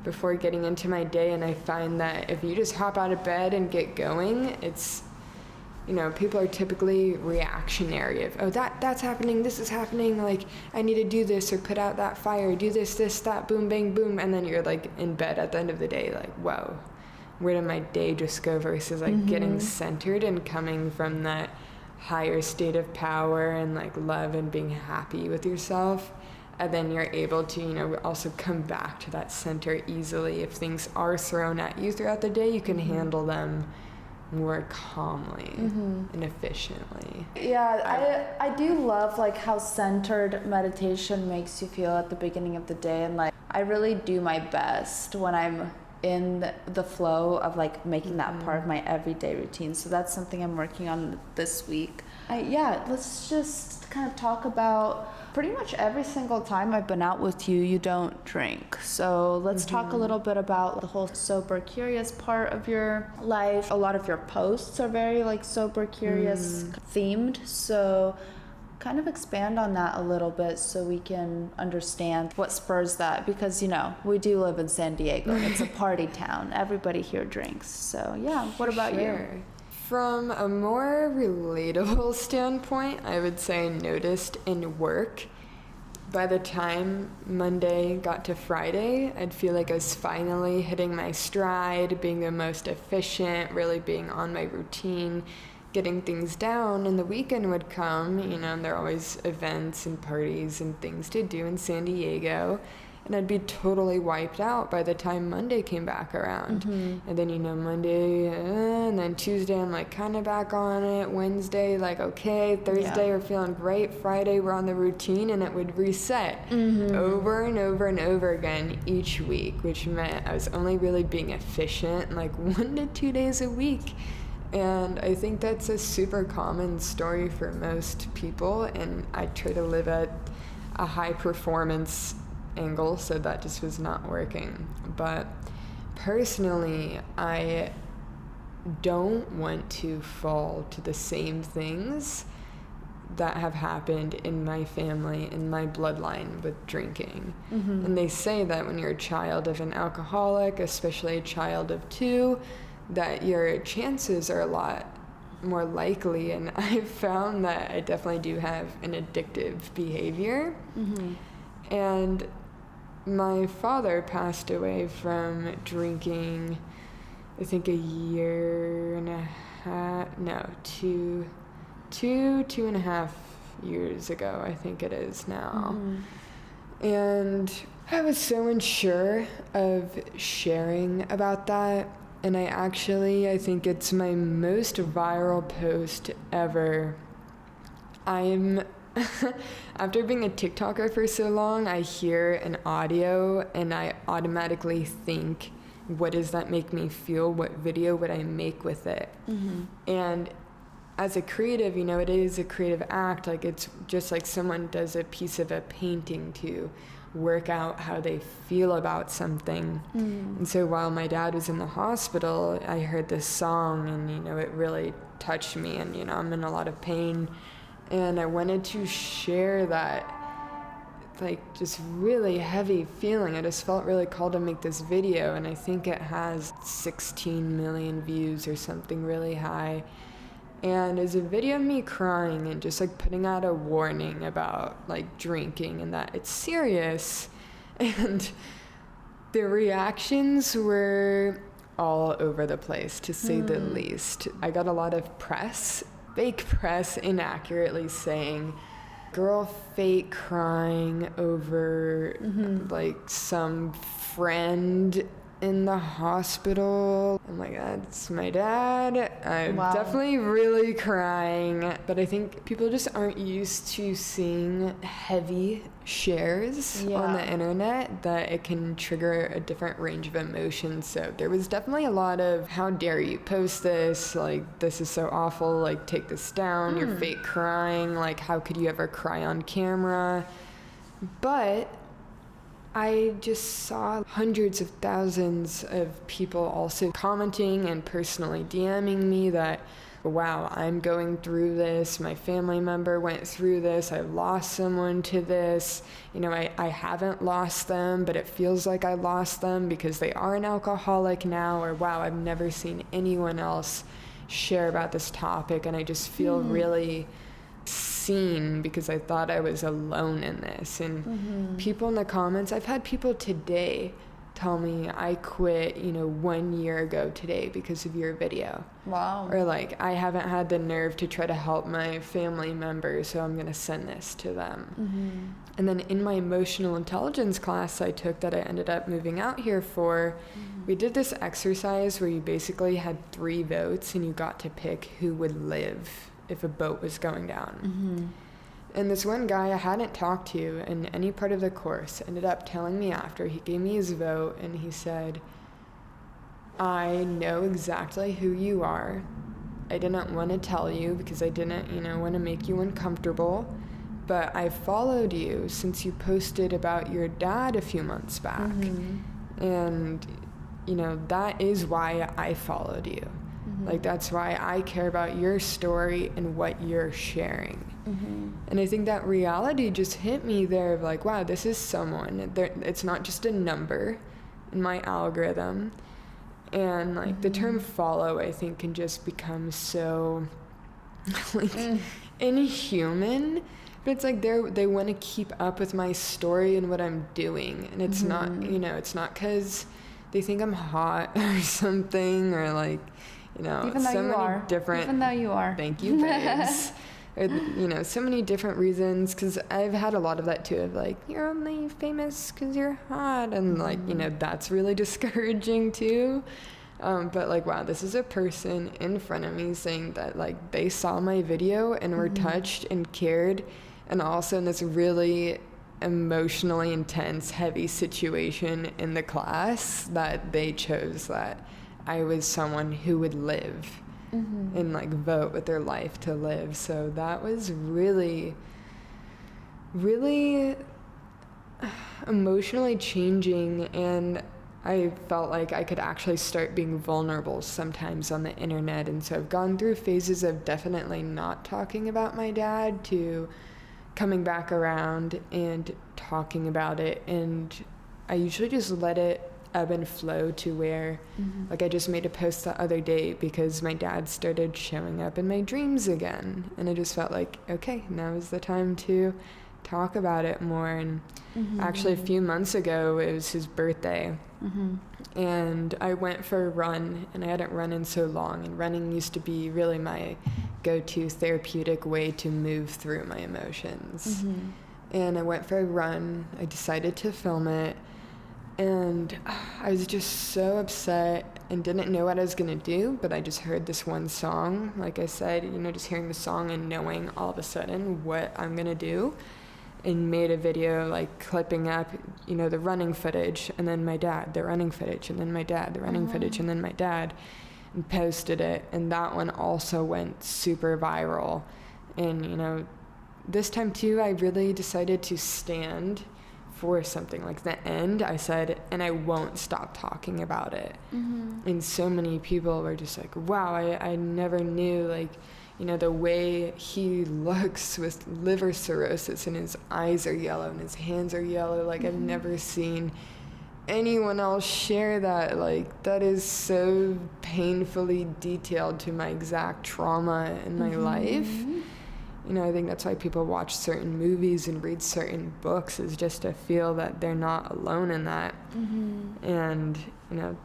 before getting into my day. And I find that if you just hop out of bed and get going, it's, you know, people are typically reactionary of, oh, that's happening, this is happening, like I need to do this or put out that fire, do this, that, boom, bang, boom. And then you're like in bed at the end of the day, like, whoa, where did my day just go? Versus like getting centered and coming from that higher state of power and like love and being happy with yourself And then you're able to, also come back to that center easily. If things are thrown at you throughout the day, you can handle them more calmly and efficiently. Yeah, I do love like how centered meditation makes you feel at the beginning of the day, and like I really do my best when I'm in the flow of like making that part of my everyday routine. So that's something I'm working on this week. Let's just kind of talk about pretty much every single time I've been out with you, you don't drink. So let's talk a little bit about the whole sober curious part of your life. A lot of your posts are very like sober curious themed. So kind of expand on that a little bit so we can understand what spurs that, because we do live in San Diego. It's a party town. Everybody here drinks. So yeah, what about you? From a more relatable standpoint, I would say I noticed in work, by the time Monday got to Friday, I'd feel like I was finally hitting my stride, being the most efficient, really being on my routine, getting things down, and the weekend would come, and there are always events and parties and things to do in San Diego, and I'd be totally wiped out by the time Monday came back around. And then, Monday, and then Tuesday, I'm like kind of back on it. Wednesday, like, okay. Thursday, we're feeling great. Friday, we're on the routine, and it would reset over and over and over again each week, which meant I was only really being efficient like 1 to 2 days a week. And I think that's a super common story for most people, and I try to live at a high performance angle, so that just was not working. But personally, I don't want to fall to the same things that have happened in my family, in my bloodline with drinking. And they say that when you're a child of an alcoholic, especially a child of 2, that your chances are a lot more likely, and I've found that I definitely do have an addictive behavior. And my father passed away from drinking, I think 2.5 years ago, I think it is now. And I was so unsure of sharing about that. And I think it's my most viral post ever. After being a TikToker for so long, I hear an audio and I automatically think, what does that make me feel? What video would I make with it? And as a creative, it is a creative act. Like, it's just like someone does a piece of a painting to work out how they feel about something. And so while my dad was in the hospital, I heard this song, and it really touched me, and I'm in a lot of pain, and I wanted to share that like just really heavy feeling. I just felt really called to make this video, and I think it has 16 million views or something really high. And it's a video of me crying and just like putting out a warning about like drinking and that it's serious. And the reactions were all over the place, to say the least. I got a lot of press, fake press, inaccurately saying, girl fake crying over like some friend in the hospital. I'm like, that's my dad. I'm definitely really crying. But I think people just aren't used to seeing heavy shares on the internet, that it can trigger a different range of emotions. So there was definitely a lot of, how dare you post this? Like, this is so awful. Like, take this down. You're fake crying. Like, how could you ever cry on camera? But I just saw hundreds of thousands of people also commenting and personally DMing me that, wow, I'm going through this. My family member went through this. I lost someone to this. I haven't lost them, but it feels like I lost them because they are an alcoholic now. Or, wow, I've never seen anyone else share about this topic. And I just feel really seen, because I thought I was alone in this. And people in the comments, I've had people today tell me I quit, 1 year ago today because of your video. Wow. Or like, I haven't had the nerve to try to help my family members, so I'm going to send this to them. And then in my emotional intelligence class I took that I ended up moving out here for, we did this exercise where you basically had 3 votes and you got to pick who would live if a boat was going down. And this one guy I hadn't talked to in any part of the course ended up telling me after, he gave me his vote and he said, I know exactly who you are. I didn't want to tell you because I didn't, want to make you uncomfortable, but I followed you since you posted about your dad a few months back. And, that is why I followed you. Like, that's why I care about your story and what you're sharing. And I think that reality just hit me there of like, wow, this is someone. It's not just a number in my algorithm. And like the term follow, I think, can just become so like inhuman. But it's like they want to keep up with my story and what I'm doing. And it's not, it's not because they think I'm hot or something, or like, even though so you many are. different. Even though you are. Thank you, babes. Or, so many different reasons, because I've had a lot of that too, of like, you're only famous because you're hot, and like, that's really discouraging too. But like, wow, this is a person in front of me saying that like they saw my video and were touched and cared, and also in this really emotionally intense, heavy situation in the class, that they chose that I was someone who would live and like vote with their life to live. So that was really, really emotionally changing, and I felt like I could actually start being vulnerable sometimes on the internet. And so I've gone through phases of definitely not talking about my dad to coming back around and talking about it, and I usually just let it ebb and flow to where like I just made a post the other day because my dad started showing up in my dreams again, and I just felt like, okay, now is the time to talk about it more. And actually a few months ago it was his birthday, and I went for a run, and I hadn't run in so long, and running used to be really my go-to therapeutic way to move through my emotions. And I went for a run. I decided to film it, and I was just so upset and didn't know what I was gonna do, but I just heard this one song, like I said, just hearing the song and knowing all of a sudden what I'm gonna do, and made a video like clipping up, the running footage, and then my dad, the running footage, and then my dad, the running footage, and then my dad, and posted it. And that one also went super viral. And, this time too, I really decided to stand for something. Like the end, I said, and I won't stop talking about it. And so many people were just like, wow, I never knew, like, the way he looks with liver cirrhosis, and his eyes are yellow and his hands are yellow. Like, I've never seen anyone else share that. Like, that is so painfully detailed to my exact trauma in my life. I think that's why people watch certain movies and read certain books, is just to feel that they're not alone in that. And,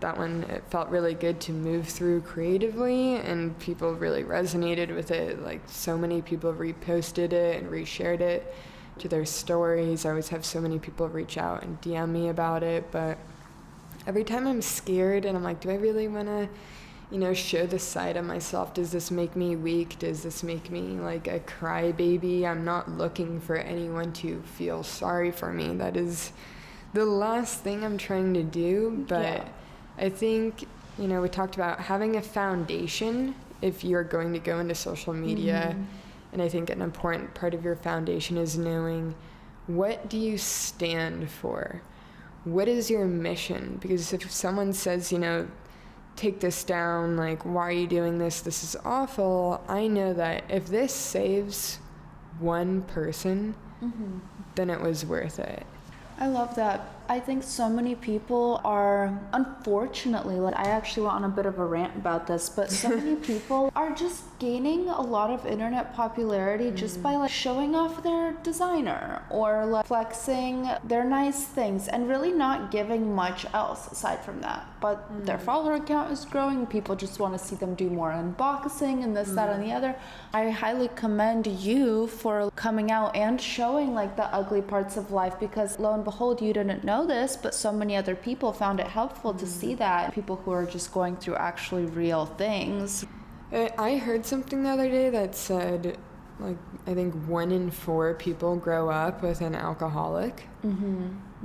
that one, it felt really good to move through creatively, and people really resonated with it. Like, so many people reposted it and reshared it to their stories. I always have so many people reach out and DM me about it, but every time I'm scared and I'm like, do I really want to show this side of myself? Does this make me weak? Does this make me like a crybaby? I'm not looking for anyone to feel sorry for me. That is the last thing I'm trying to do. But I think, we talked about having a foundation if you're going to go into social media. And I think an important part of your foundation is knowing, what do you stand for? What is your mission? Because if someone says, take this down, like, why are you doing this? This is awful. I know that if this saves one person, then it was worth it. I love that. I think so many people are, unfortunately, like I actually went on a bit of a rant about this, but so many people are just gaining a lot of internet popularity just by like showing off their designer or like flexing their nice things and really not giving much else aside from that. But their follower count is growing. People just want to see them do more unboxing and this, that, and the other. I highly commend you for coming out and showing like the ugly parts of life, because lo and behold, you didn't know this, but so many other people found it helpful to see that. People who are just going through actually real things. I heard something the other day that said, like, I think 1 in 4 people grow up with an alcoholic.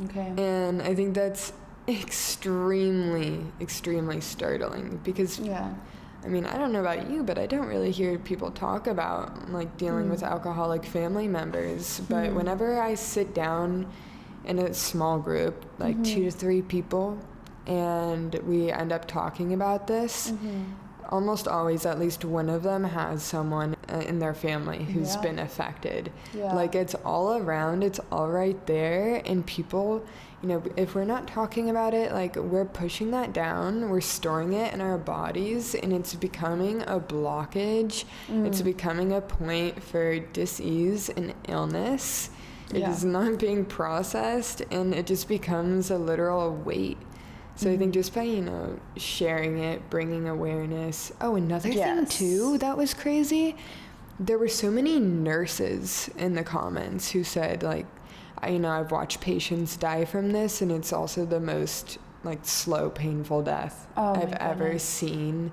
Okay. And I think that's extremely startling, because I mean, I don't know about you, but I don't really hear people talk about like dealing with alcoholic family members. But whenever I sit down in a small group, like 2 to 3 people, and we end up talking about this, almost always at least one of them has someone in their family who's been affected. Like, it's all around, it's all right there, and people, you know, if we're not talking about it, like, we're pushing that down, we're storing it in our bodies, and it's becoming a blockage. It's becoming a point for dis-ease and illness. It is not being processed, and it just becomes a literal weight. So I think just by, you know, sharing it, bringing awareness. Oh, another thing too that was crazy, there were so many nurses in the comments who said, like, I've watched patients die from this, and it's also the most like slow, painful death I've ever seen.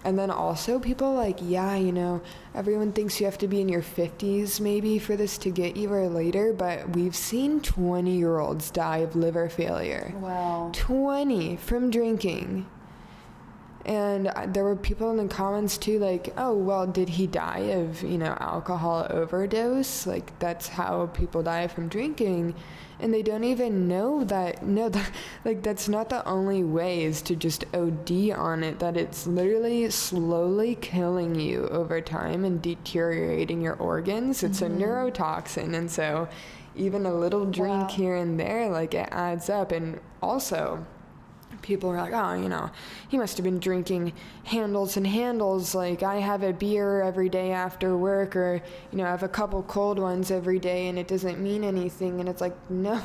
And then also people like, everyone thinks you have to be in your 50s maybe for this to get you, or later, but we've seen 20-year-olds die of liver failure. Wow. 20 from drinking. And there were people in the comments too, like, oh, well, did he die of, alcohol overdose? Like, that's how people die from drinking. And they don't even know that, like, that's not the only way, is to just OD on it, that it's literally slowly killing you over time and deteriorating your organs. It's a neurotoxin. And so even a little drink here and there, like, it adds up. And also, people are like, oh, he must have been drinking handles and handles. Like, I have a beer every day after work, or, I have a couple cold ones every day, and it doesn't mean anything. And it's like, no,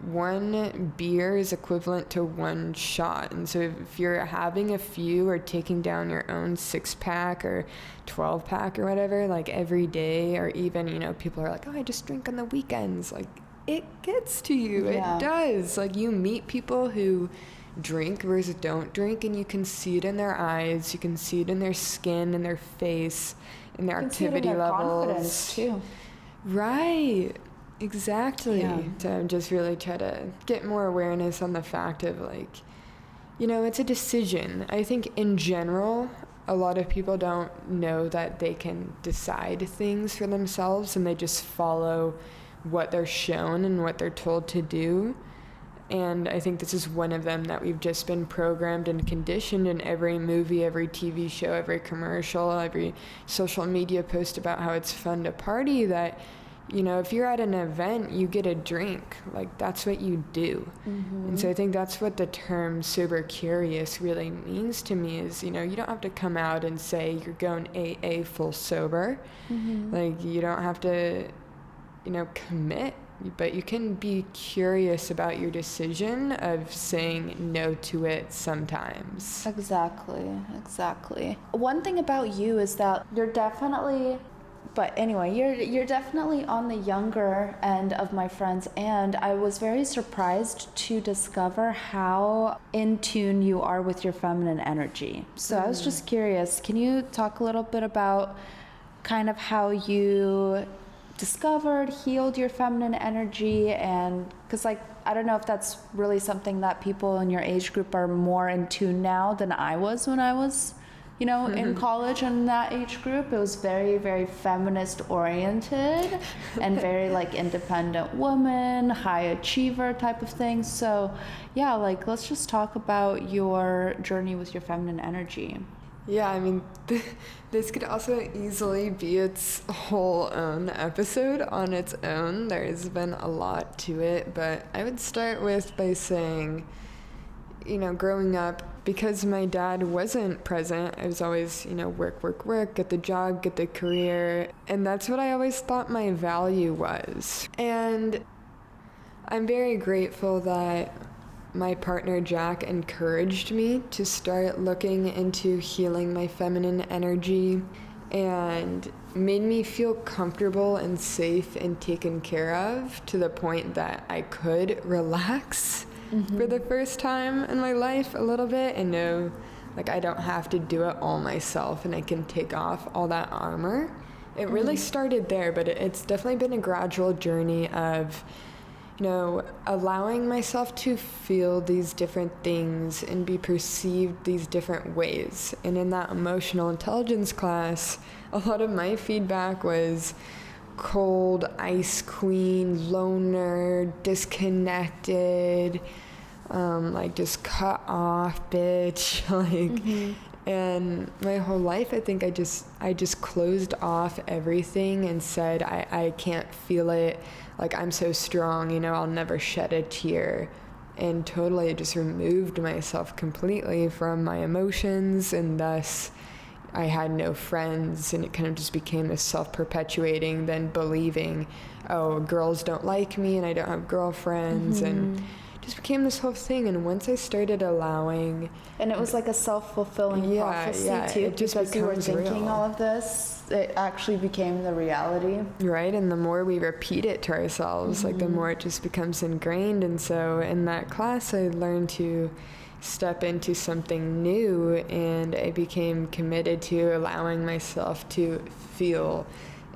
1 beer is equivalent to 1 shot. And so if you're having a few or taking down your own 6-pack or 12-pack or whatever, like every day, or even, people are like, oh, I just drink on the weekends. Like, it gets to you. It does. Like, you meet people who drink versus don't drink, and you can see it in their eyes, you can see it in their skin, in their face, in their activity levels. Confidence too. Right. Exactly. So I'm just really trying to get more awareness on the fact of, like, it's a decision. I think in general, a lot of people don't know that they can decide things for themselves, and they just follow what they're shown and what they're told to do. And I think this is one of them, that we've just been programmed and conditioned in every movie, every TV show, every commercial, every social media post about how it's fun to party, that, if you're at an event, you get a drink. Like, that's what you do. And so I think that's what the term sober curious really means to me, is, you don't have to come out and say you're going AA full sober. Like, you don't have to commit, but you can be curious about your decision of saying no to it sometimes. Exactly. One thing about you is that you're definitely on the younger end of my friends, and I was very surprised to discover how in tune you are with your feminine energy. So I was just curious, can you talk a little bit about kind of how you discovered, healed your feminine energy? And because, like, I don't know if that's really something that people in your age group are more in tune now than I was when I was, in college, and in that age group. It was very, very feminist oriented and very like independent woman, high achiever type of thing. So let's just talk about your journey with your feminine energy. Yeah, I mean, this could also easily be its whole own episode on its own. There's been a lot to it, but I would start with by saying, growing up, because my dad wasn't present, I was always, work, work, work, get the job, get the career, and that's what I always thought my value was. And I'm very grateful that my partner Jack encouraged me to start looking into healing my feminine energy and made me feel comfortable and safe and taken care of to the point that I could relax for the first time in my life a little bit and know like I don't have to do it all myself and I can take off all that armor. It really started there, but it's definitely been a gradual journey of allowing myself to feel these different things and be perceived these different ways. And in that emotional intelligence class, a lot of my feedback was cold, ice queen, loner, disconnected, just cut off, bitch, And my whole life, I think I just closed off everything and said, I can't feel it. Like, I'm so strong, I'll never shed a tear. And totally just removed myself completely from my emotions, and thus I had no friends, and it kind of just became this self-perpetuating, then believing, oh, girls don't like me and I don't have girlfriends, and just became this whole thing. And once I started allowing, and it was like a self-fulfilling prophecy too, it just because you were becomes thinking real. all of this, it actually became the reality, right? And the more we repeat it to ourselves, like the more it just becomes ingrained. And so in that class I learned to step into something new, and I became committed to allowing myself to feel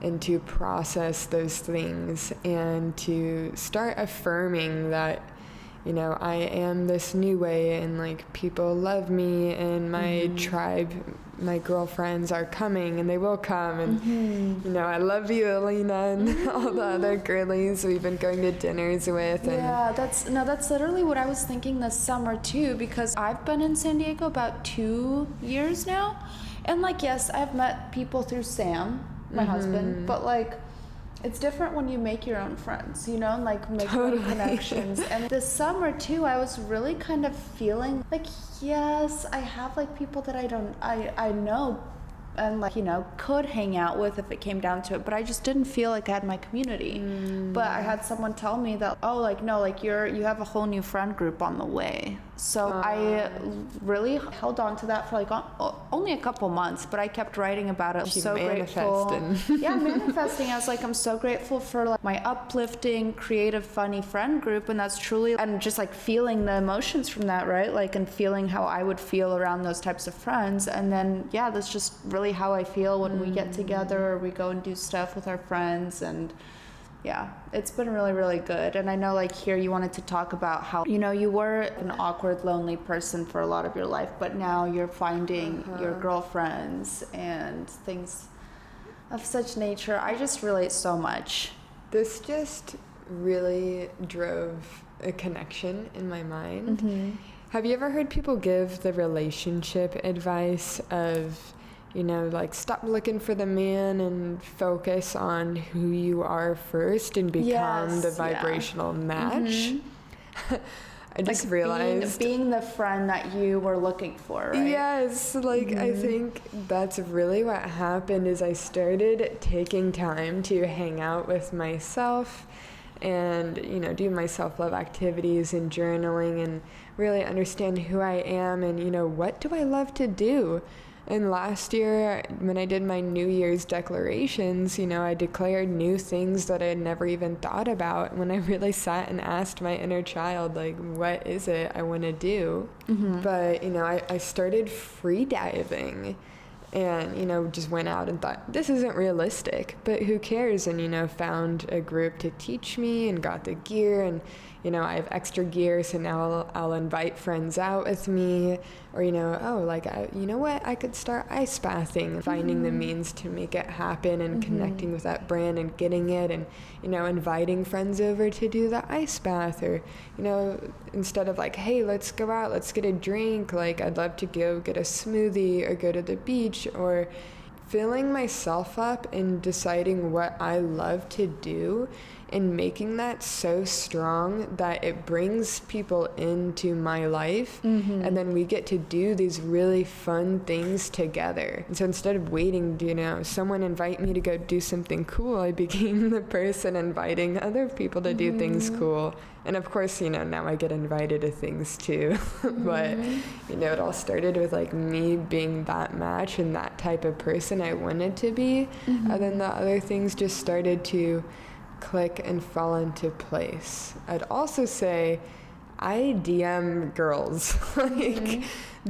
and to process those things, and to start affirming that I am this new way, and like people love me, and my tribe, my girlfriends are coming, and they will come, and I love you, Alina, and all the other girlies we've been going to dinners with. And yeah, that's literally what I was thinking this summer too, because I've been in San Diego about 2 years now, and like, yes, I've met people through Sam, my husband, but like, it's different when you make your own friends, and like make your own connections. And this summer too, I was really kind of feeling like, yes, I have like people that I know and like, could hang out with if it came down to it, but I just didn't feel like I had my community. But I had someone tell me that, oh, like, no, like you have a whole new friend group on the way. So I really held on to that for like only a couple months, but I kept writing about it. I'm so grateful. Yeah, manifesting. I was like, I'm so grateful for like my uplifting, creative, funny friend group, and that's truly, and just like feeling the emotions from that, right? Like, and feeling how I would feel around those types of friends. And then, yeah, that's just really how I feel when we get together or we go and do stuff with our friends. And yeah, it's been really, really good. And I know like here you wanted to talk about how, you were an awkward, lonely person for a lot of your life, but now you're finding your girlfriends and things of such nature. I just relate so much. This just really drove a connection in my mind. Have you ever heard people give the relationship advice of, like, stop looking for the man and focus on who you are first and become the vibrational match? I just like realized being the friend that you were looking for, right? Yes, like I think that's really what happened is I started taking time to hang out with myself and, do my self-love activities and journaling and really understand who I am and, what do I love to do? And last year, when I did my New Year's declarations, I declared new things that I had never even thought about. When I really sat and asked my inner child, like, what is it I want to do? But, I started free diving and, just went out and thought, this isn't realistic, but who cares? And, found a group to teach me and got the gear and, I have extra gear, so now I'll invite friends out with me, or you know what, I could start ice bathing, finding the means to make it happen, and connecting with that brand and getting it, and inviting friends over to do the ice bath, or instead of like, hey, let's go out, let's get a drink, like I'd love to go get a smoothie or go to the beach, or filling myself up and deciding what I love to do and making that so strong that it brings people into my life, and then we get to do these really fun things together. And so instead of waiting to someone invite me to go do something cool, I became the person inviting other people to do things cool. And of course, now I get invited to things too. But it all started with like me being that match and that type of person I wanted to be, and then the other things just started to click and fall into place. I'd also say I DM girls.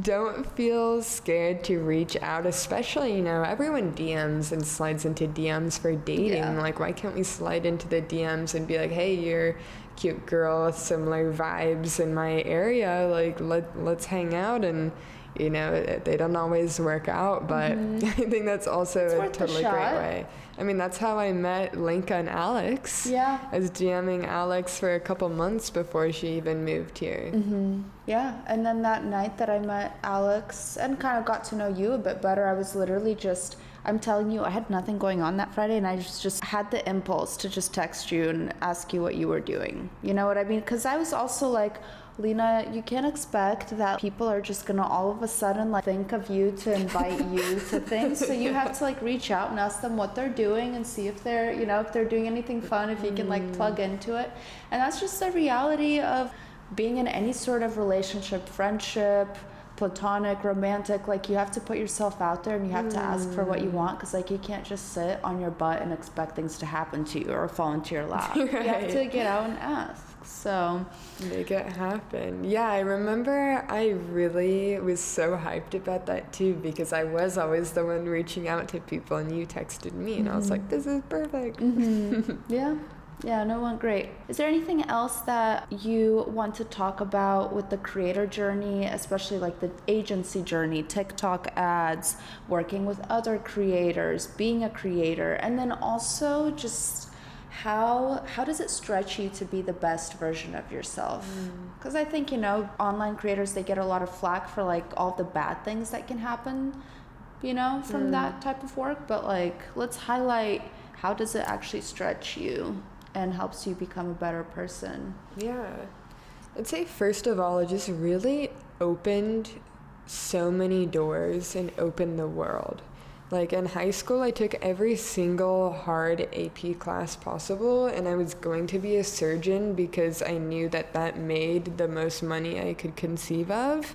Don't feel scared to reach out, especially, everyone DMs and slides into DMs for dating. Yeah. Like, why can't we slide into the DMs and be like, hey, you're a cute girl with similar vibes in my area, like let's hang out. And they don't always work out, but I think that's also a totally great way. I mean, that's how I met Linka and Alex. Yeah. I was DMing Alex for a couple months before she even moved here. Yeah, and then that night that I met Alex and kind of got to know you a bit better, I was literally I'm telling you, I had nothing going on that Friday, and I just had the impulse to just text you and ask you what you were doing. You know what I mean? Because I was also like, Lena, you can't expect that people are just gonna all of a sudden like think of you to invite you to things. So you have to like reach out and ask them what they're doing and see if they're, if they're doing anything fun, if you can like plug into it. And that's just the reality of being in any sort of relationship, friendship, platonic, romantic. Like, you have to put yourself out there and you have to ask for what you want, because like you can't just sit on your butt and expect things to happen to you or fall into your lap. Right. You have to get out and ask. So make it happen. Yeah, I remember I really was so hyped about that too, because I was always the one reaching out to people, and you texted me and I was like, this is perfect. Yeah, no, went great. Is there anything else that you want to talk about with the creator journey, especially like the agency journey, TikTok ads, working with other creators, being a creator, and then also just how does it stretch you to be the best version of yourself? Because I think, online creators, they get a lot of flack for like all the bad things that can happen, from that type of work. But like, let's highlight, how does it actually stretch you and helps you become a better person? Yeah. I'd say first of all, it just really opened so many doors and opened the world. Like in high school, I took every single hard AP class possible, and I was going to be a surgeon because I knew that made the most money I could conceive of.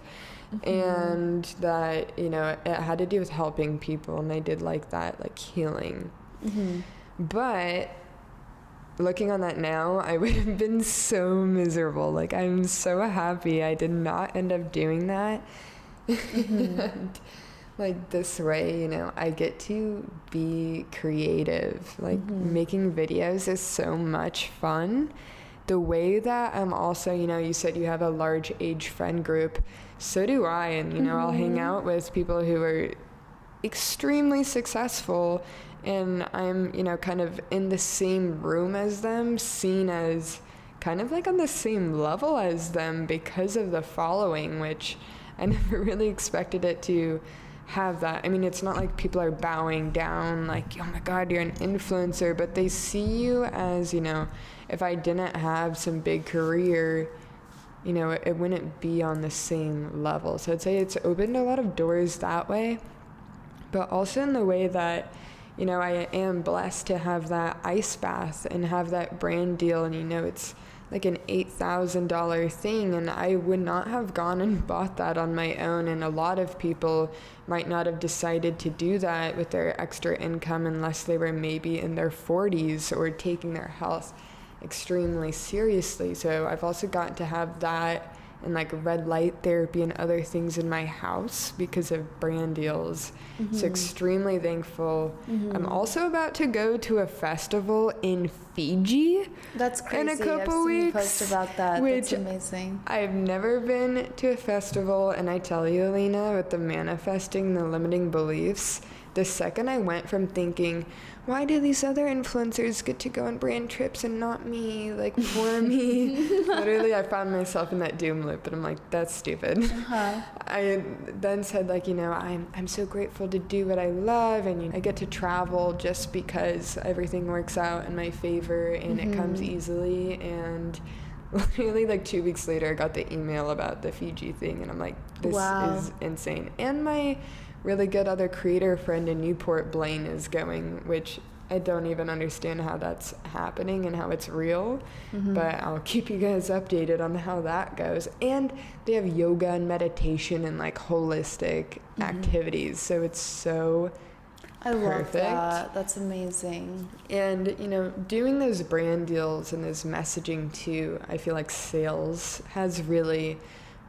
And that, it had to do with helping people, and I did like that, like healing. But looking on that now, I would have been so miserable. Like, I'm so happy I did not end up doing that. And like this way, I get to be creative. Like making videos is so much fun. The way that I'm also, you said you have a large age friend group, so do I. And, I'll hang out with people who are extremely successful, and I'm, kind of in the same room as them, seen as kind of like on the same level as them because of the following, which I never really expected it to have that. I mean, it's not like people are bowing down like, oh my God, you're an influencer, but they see you as, if I didn't have some big career, it wouldn't be on the same level. So I'd say it's opened a lot of doors that way, but also in the way that, I am blessed to have that ice bath and have that brand deal, and it's like an $8,000 thing, and I would not have gone and bought that on my own, and a lot of people might not have decided to do that with their extra income unless they were maybe in their 40s or taking their health extremely seriously. So I've also gotten to have that and like red light therapy and other things in my house because of brand deals. So extremely thankful. I'm also about to go to a festival in Fiji. That's crazy. In a couple I've seen weeks. You post about that. Which That's amazing. I've never been to a festival, and I tell you, Alina, with the manifesting, the limiting beliefs, the second I went from thinking, why do these other influencers get to go on brand trips and not me, like poor me? Literally, I found myself in that doom loop, and I'm like, that's stupid. I then said, like, you know, I'm so grateful to do what I love, and I get to travel just because everything works out in my favor and it comes easily. And literally like 2 weeks later, I got the email about the Fiji thing, and I'm like, this is insane. And my really good other creator friend in Newport, Blaine, is going, which I don't even understand how that's happening and how it's real, but I'll keep you guys updated on how that goes. And they have yoga and meditation and like holistic activities, so it's so perfect. Love that. That's amazing. And, you know, doing those brand deals and those messaging too, I feel like sales has really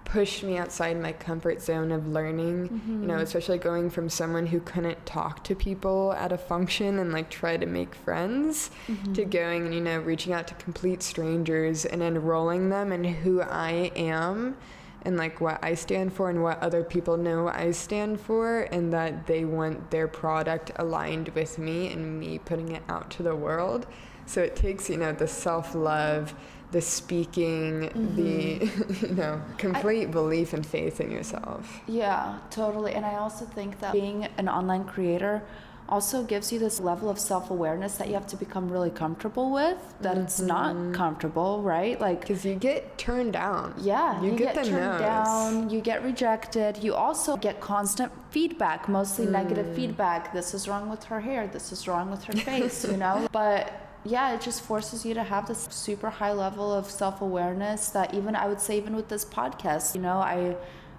pushed me outside my comfort zone of learning, you know, especially going from someone who couldn't talk to people at a function and like try to make friends to going and, you know, reaching out to complete strangers and enrolling them in who I am and like what I stand for and what other people know I stand for, and that they want their product aligned with me and me putting it out to the world. So it takes, you know, the self-love, the speaking, the, you know, complete belief and faith in yourself. Yeah, totally. And I also think that being an online creator also gives you this level of self-awareness that you have to become really comfortable with, that it's not comfortable, right? Like, because you get turned down. Yeah, you get turned no's. down, you get rejected, you also get constant feedback, mostly negative feedback. This is wrong with her hair, this is wrong with her face, you know? But yeah, it just forces you to have this super high level of self-awareness that even, I would say, even with this podcast, you know,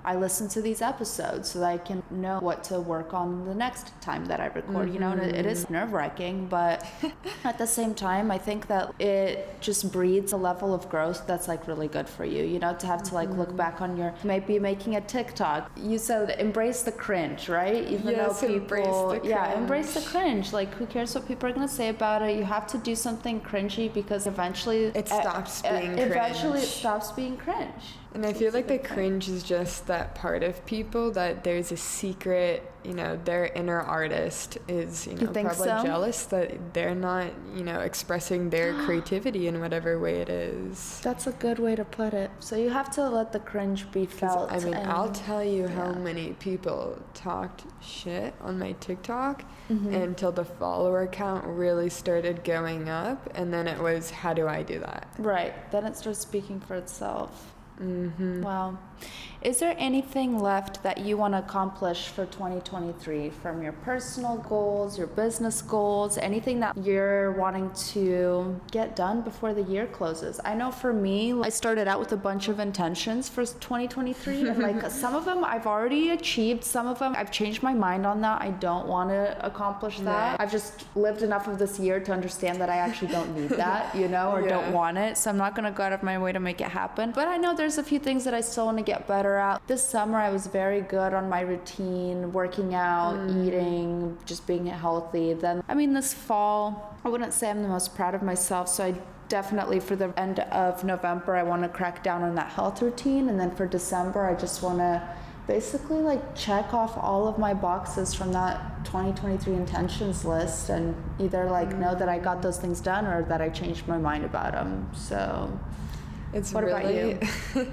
I listen to these episodes so that I can know what to work on the next time that I record, you know, and it is nerve-wracking, but at the same time, I think that it just breeds a level of growth that's like really good for you, you know, to have to like look back on your, maybe making a TikTok. You said embrace the cringe, right? Even yes, though people, embrace the cringe. Embrace the cringe. Like, who cares what people are going to say about it? You have to do something cringy because eventually it stops being cringe. Eventually it stops being cringe. And I feel like the cringe is just that part of people that there's a secret, you know, their inner artist is, you know, probably jealous that they're not, you know, expressing their creativity in whatever way it is. That's a good way to put it. So you have to let the cringe be felt. I mean, I'll tell you how many people talked shit on my TikTok until the follower count really started going up, and then it was, how do I do that? Right. Then it starts speaking for itself. Wow. Is there anything left that you want to accomplish for 2023 from your personal goals, your business goals, anything that you're wanting to get done before the year closes? I know for me, I started out with a bunch of intentions for 2023 and like some of them I've already achieved, some of them I've changed my mind on that. I don't want to accomplish that. I've just lived enough of this year to understand that I actually don't need that, you know, or don't want it. So I'm not going to go out of my way to make it happen. But I know there's a few things that I still want to get better at. This summer I was very good on my routine, working out, eating, just being healthy. Then, I mean, this fall, I wouldn't say I'm the most proud of myself, so I definitely for the end of November I want to crack down on that health routine, and then for December I just want to basically like check off all of my boxes from that 2023 intentions list and either like know that I got those things done or that I changed my mind about them. So it's what really, about you?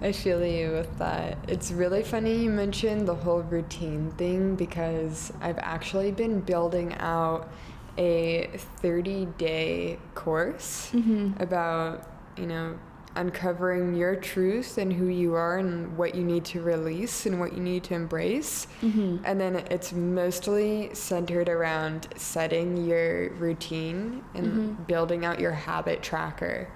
I feel you with that. It's really funny you mentioned the whole routine thing, because I've actually been building out a 30-day course about, you know, uncovering your truth and who you are and what you need to release and what you need to embrace. And then it's mostly centered around setting your routine and building out your habit tracker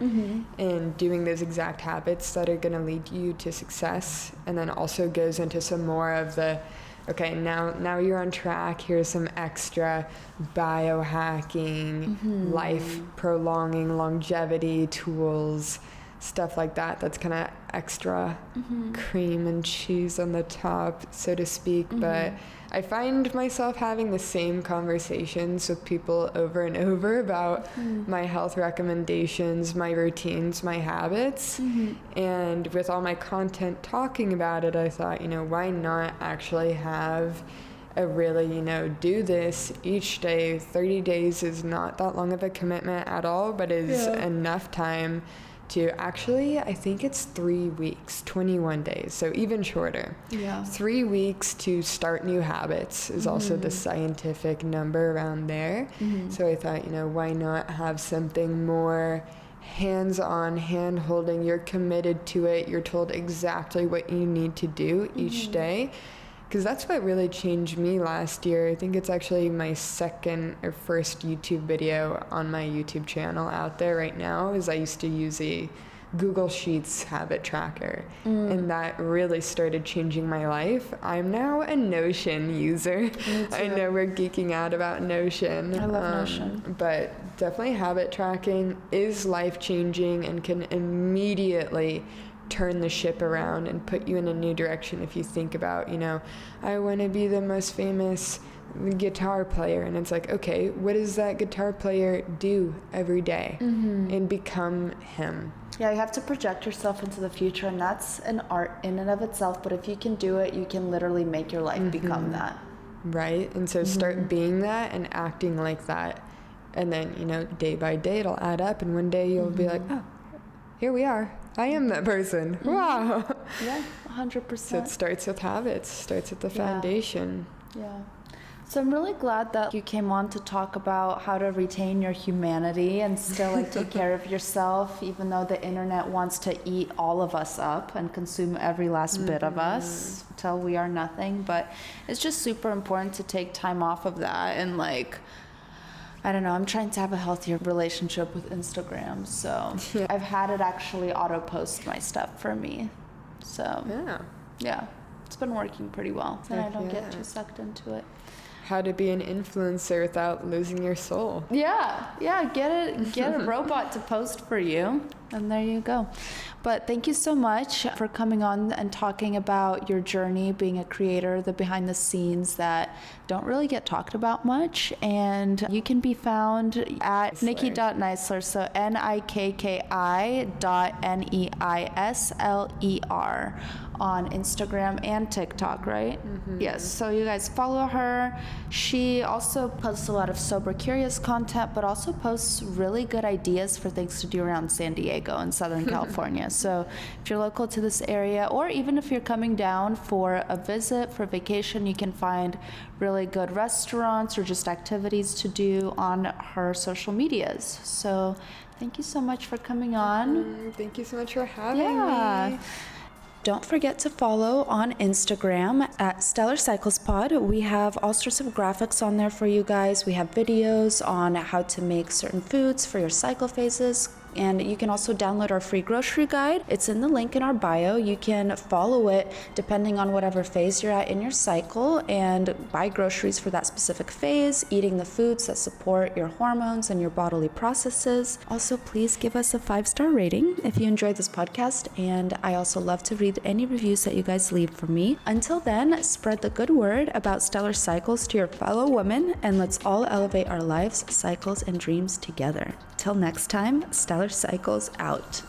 and doing those exact habits that are going to lead you to success. And then also goes into some more of the, okay, now you're on track, here's some extra biohacking, life prolonging, longevity tools, stuff like that that's kind of extra cream and cheese on the top, so to speak. But I find myself having the same conversations with people over and over about my health recommendations, my routines, my habits. And with all my content talking about it, I thought, why not actually have a really, do this each day. 30 days is not that long of a commitment at all, but is enough time to actually, I think it's 3 weeks, 21 days, so even shorter. 3 weeks to start new habits is also the scientific number around there. So I thought, why not have something more hands-on, hand-holding? You're committed to it. You're told exactly what you need to do each day. Because that's what really changed me last year. I think it's actually my second or first YouTube video on my YouTube channel out there right now, is I used to use a Google Sheets habit tracker. And that really started changing my life. I'm now a Notion user. I know we're geeking out about Notion. I love Notion. But definitely habit tracking is life-changing and can immediately turn the ship around and put you in a new direction. If you think about, I want to be the most famous guitar player, and it's like, okay, what does that guitar player do every day? And become him. Yeah, you have to project yourself into the future, and that's an art in and of itself. But if you can do it, you can literally make your life become that. Right? And so start being that and acting like that. And then, day by day, it'll add up. And one day you'll be like, oh, here we are. I am that person. Wow. Yeah, 100%. So it starts with habits, starts with the foundation. Yeah. So I'm really glad that you came on to talk about how to retain your humanity and still take care of yourself, even though the internet wants to eat all of us up and consume every last bit of us till we are nothing. But it's just super important to take time off of that and I don't know, I'm trying to have a healthier relationship with Instagram, so I've had it actually auto-post my stuff for me. So, yeah, it's been working pretty well, and I don't get too sucked into it. How to be an influencer without losing your soul. Yeah, get a robot to post for you, and there you go. But thank you so much for coming on and talking about your journey being a creator, the behind the scenes that don't really get talked about much. And you can be found at Nikki.Neisler, so Nikki.Neisler on Instagram and TikTok, right? Yes, so you guys follow her. She also posts a lot of sober curious content, but also posts really good ideas for things to do around San Diego and Southern California. So if you're local to this area, or even if you're coming down for a visit, for vacation, you can find really good restaurants or just activities to do on her social medias. So thank you so much for coming on. Thank you so much for having me. Don't forget to follow on Instagram at Stellar Cycles Pod. We have all sorts of graphics on there for you guys. We have videos on how to make certain foods for your cycle phases. And you can also download our free grocery guide. It's in the link in our bio. You can follow it depending on whatever phase you're at in your cycle and buy groceries for that specific phase, eating the foods that support your hormones and your bodily processes. Also, please give us a 5-star rating if you enjoyed this podcast. And I also love to read any reviews that you guys leave for me. Until then, spread the good word about stellar cycles to your fellow women, and let's all elevate our lives, cycles, and dreams together. Till next time, Stellar Cycles out.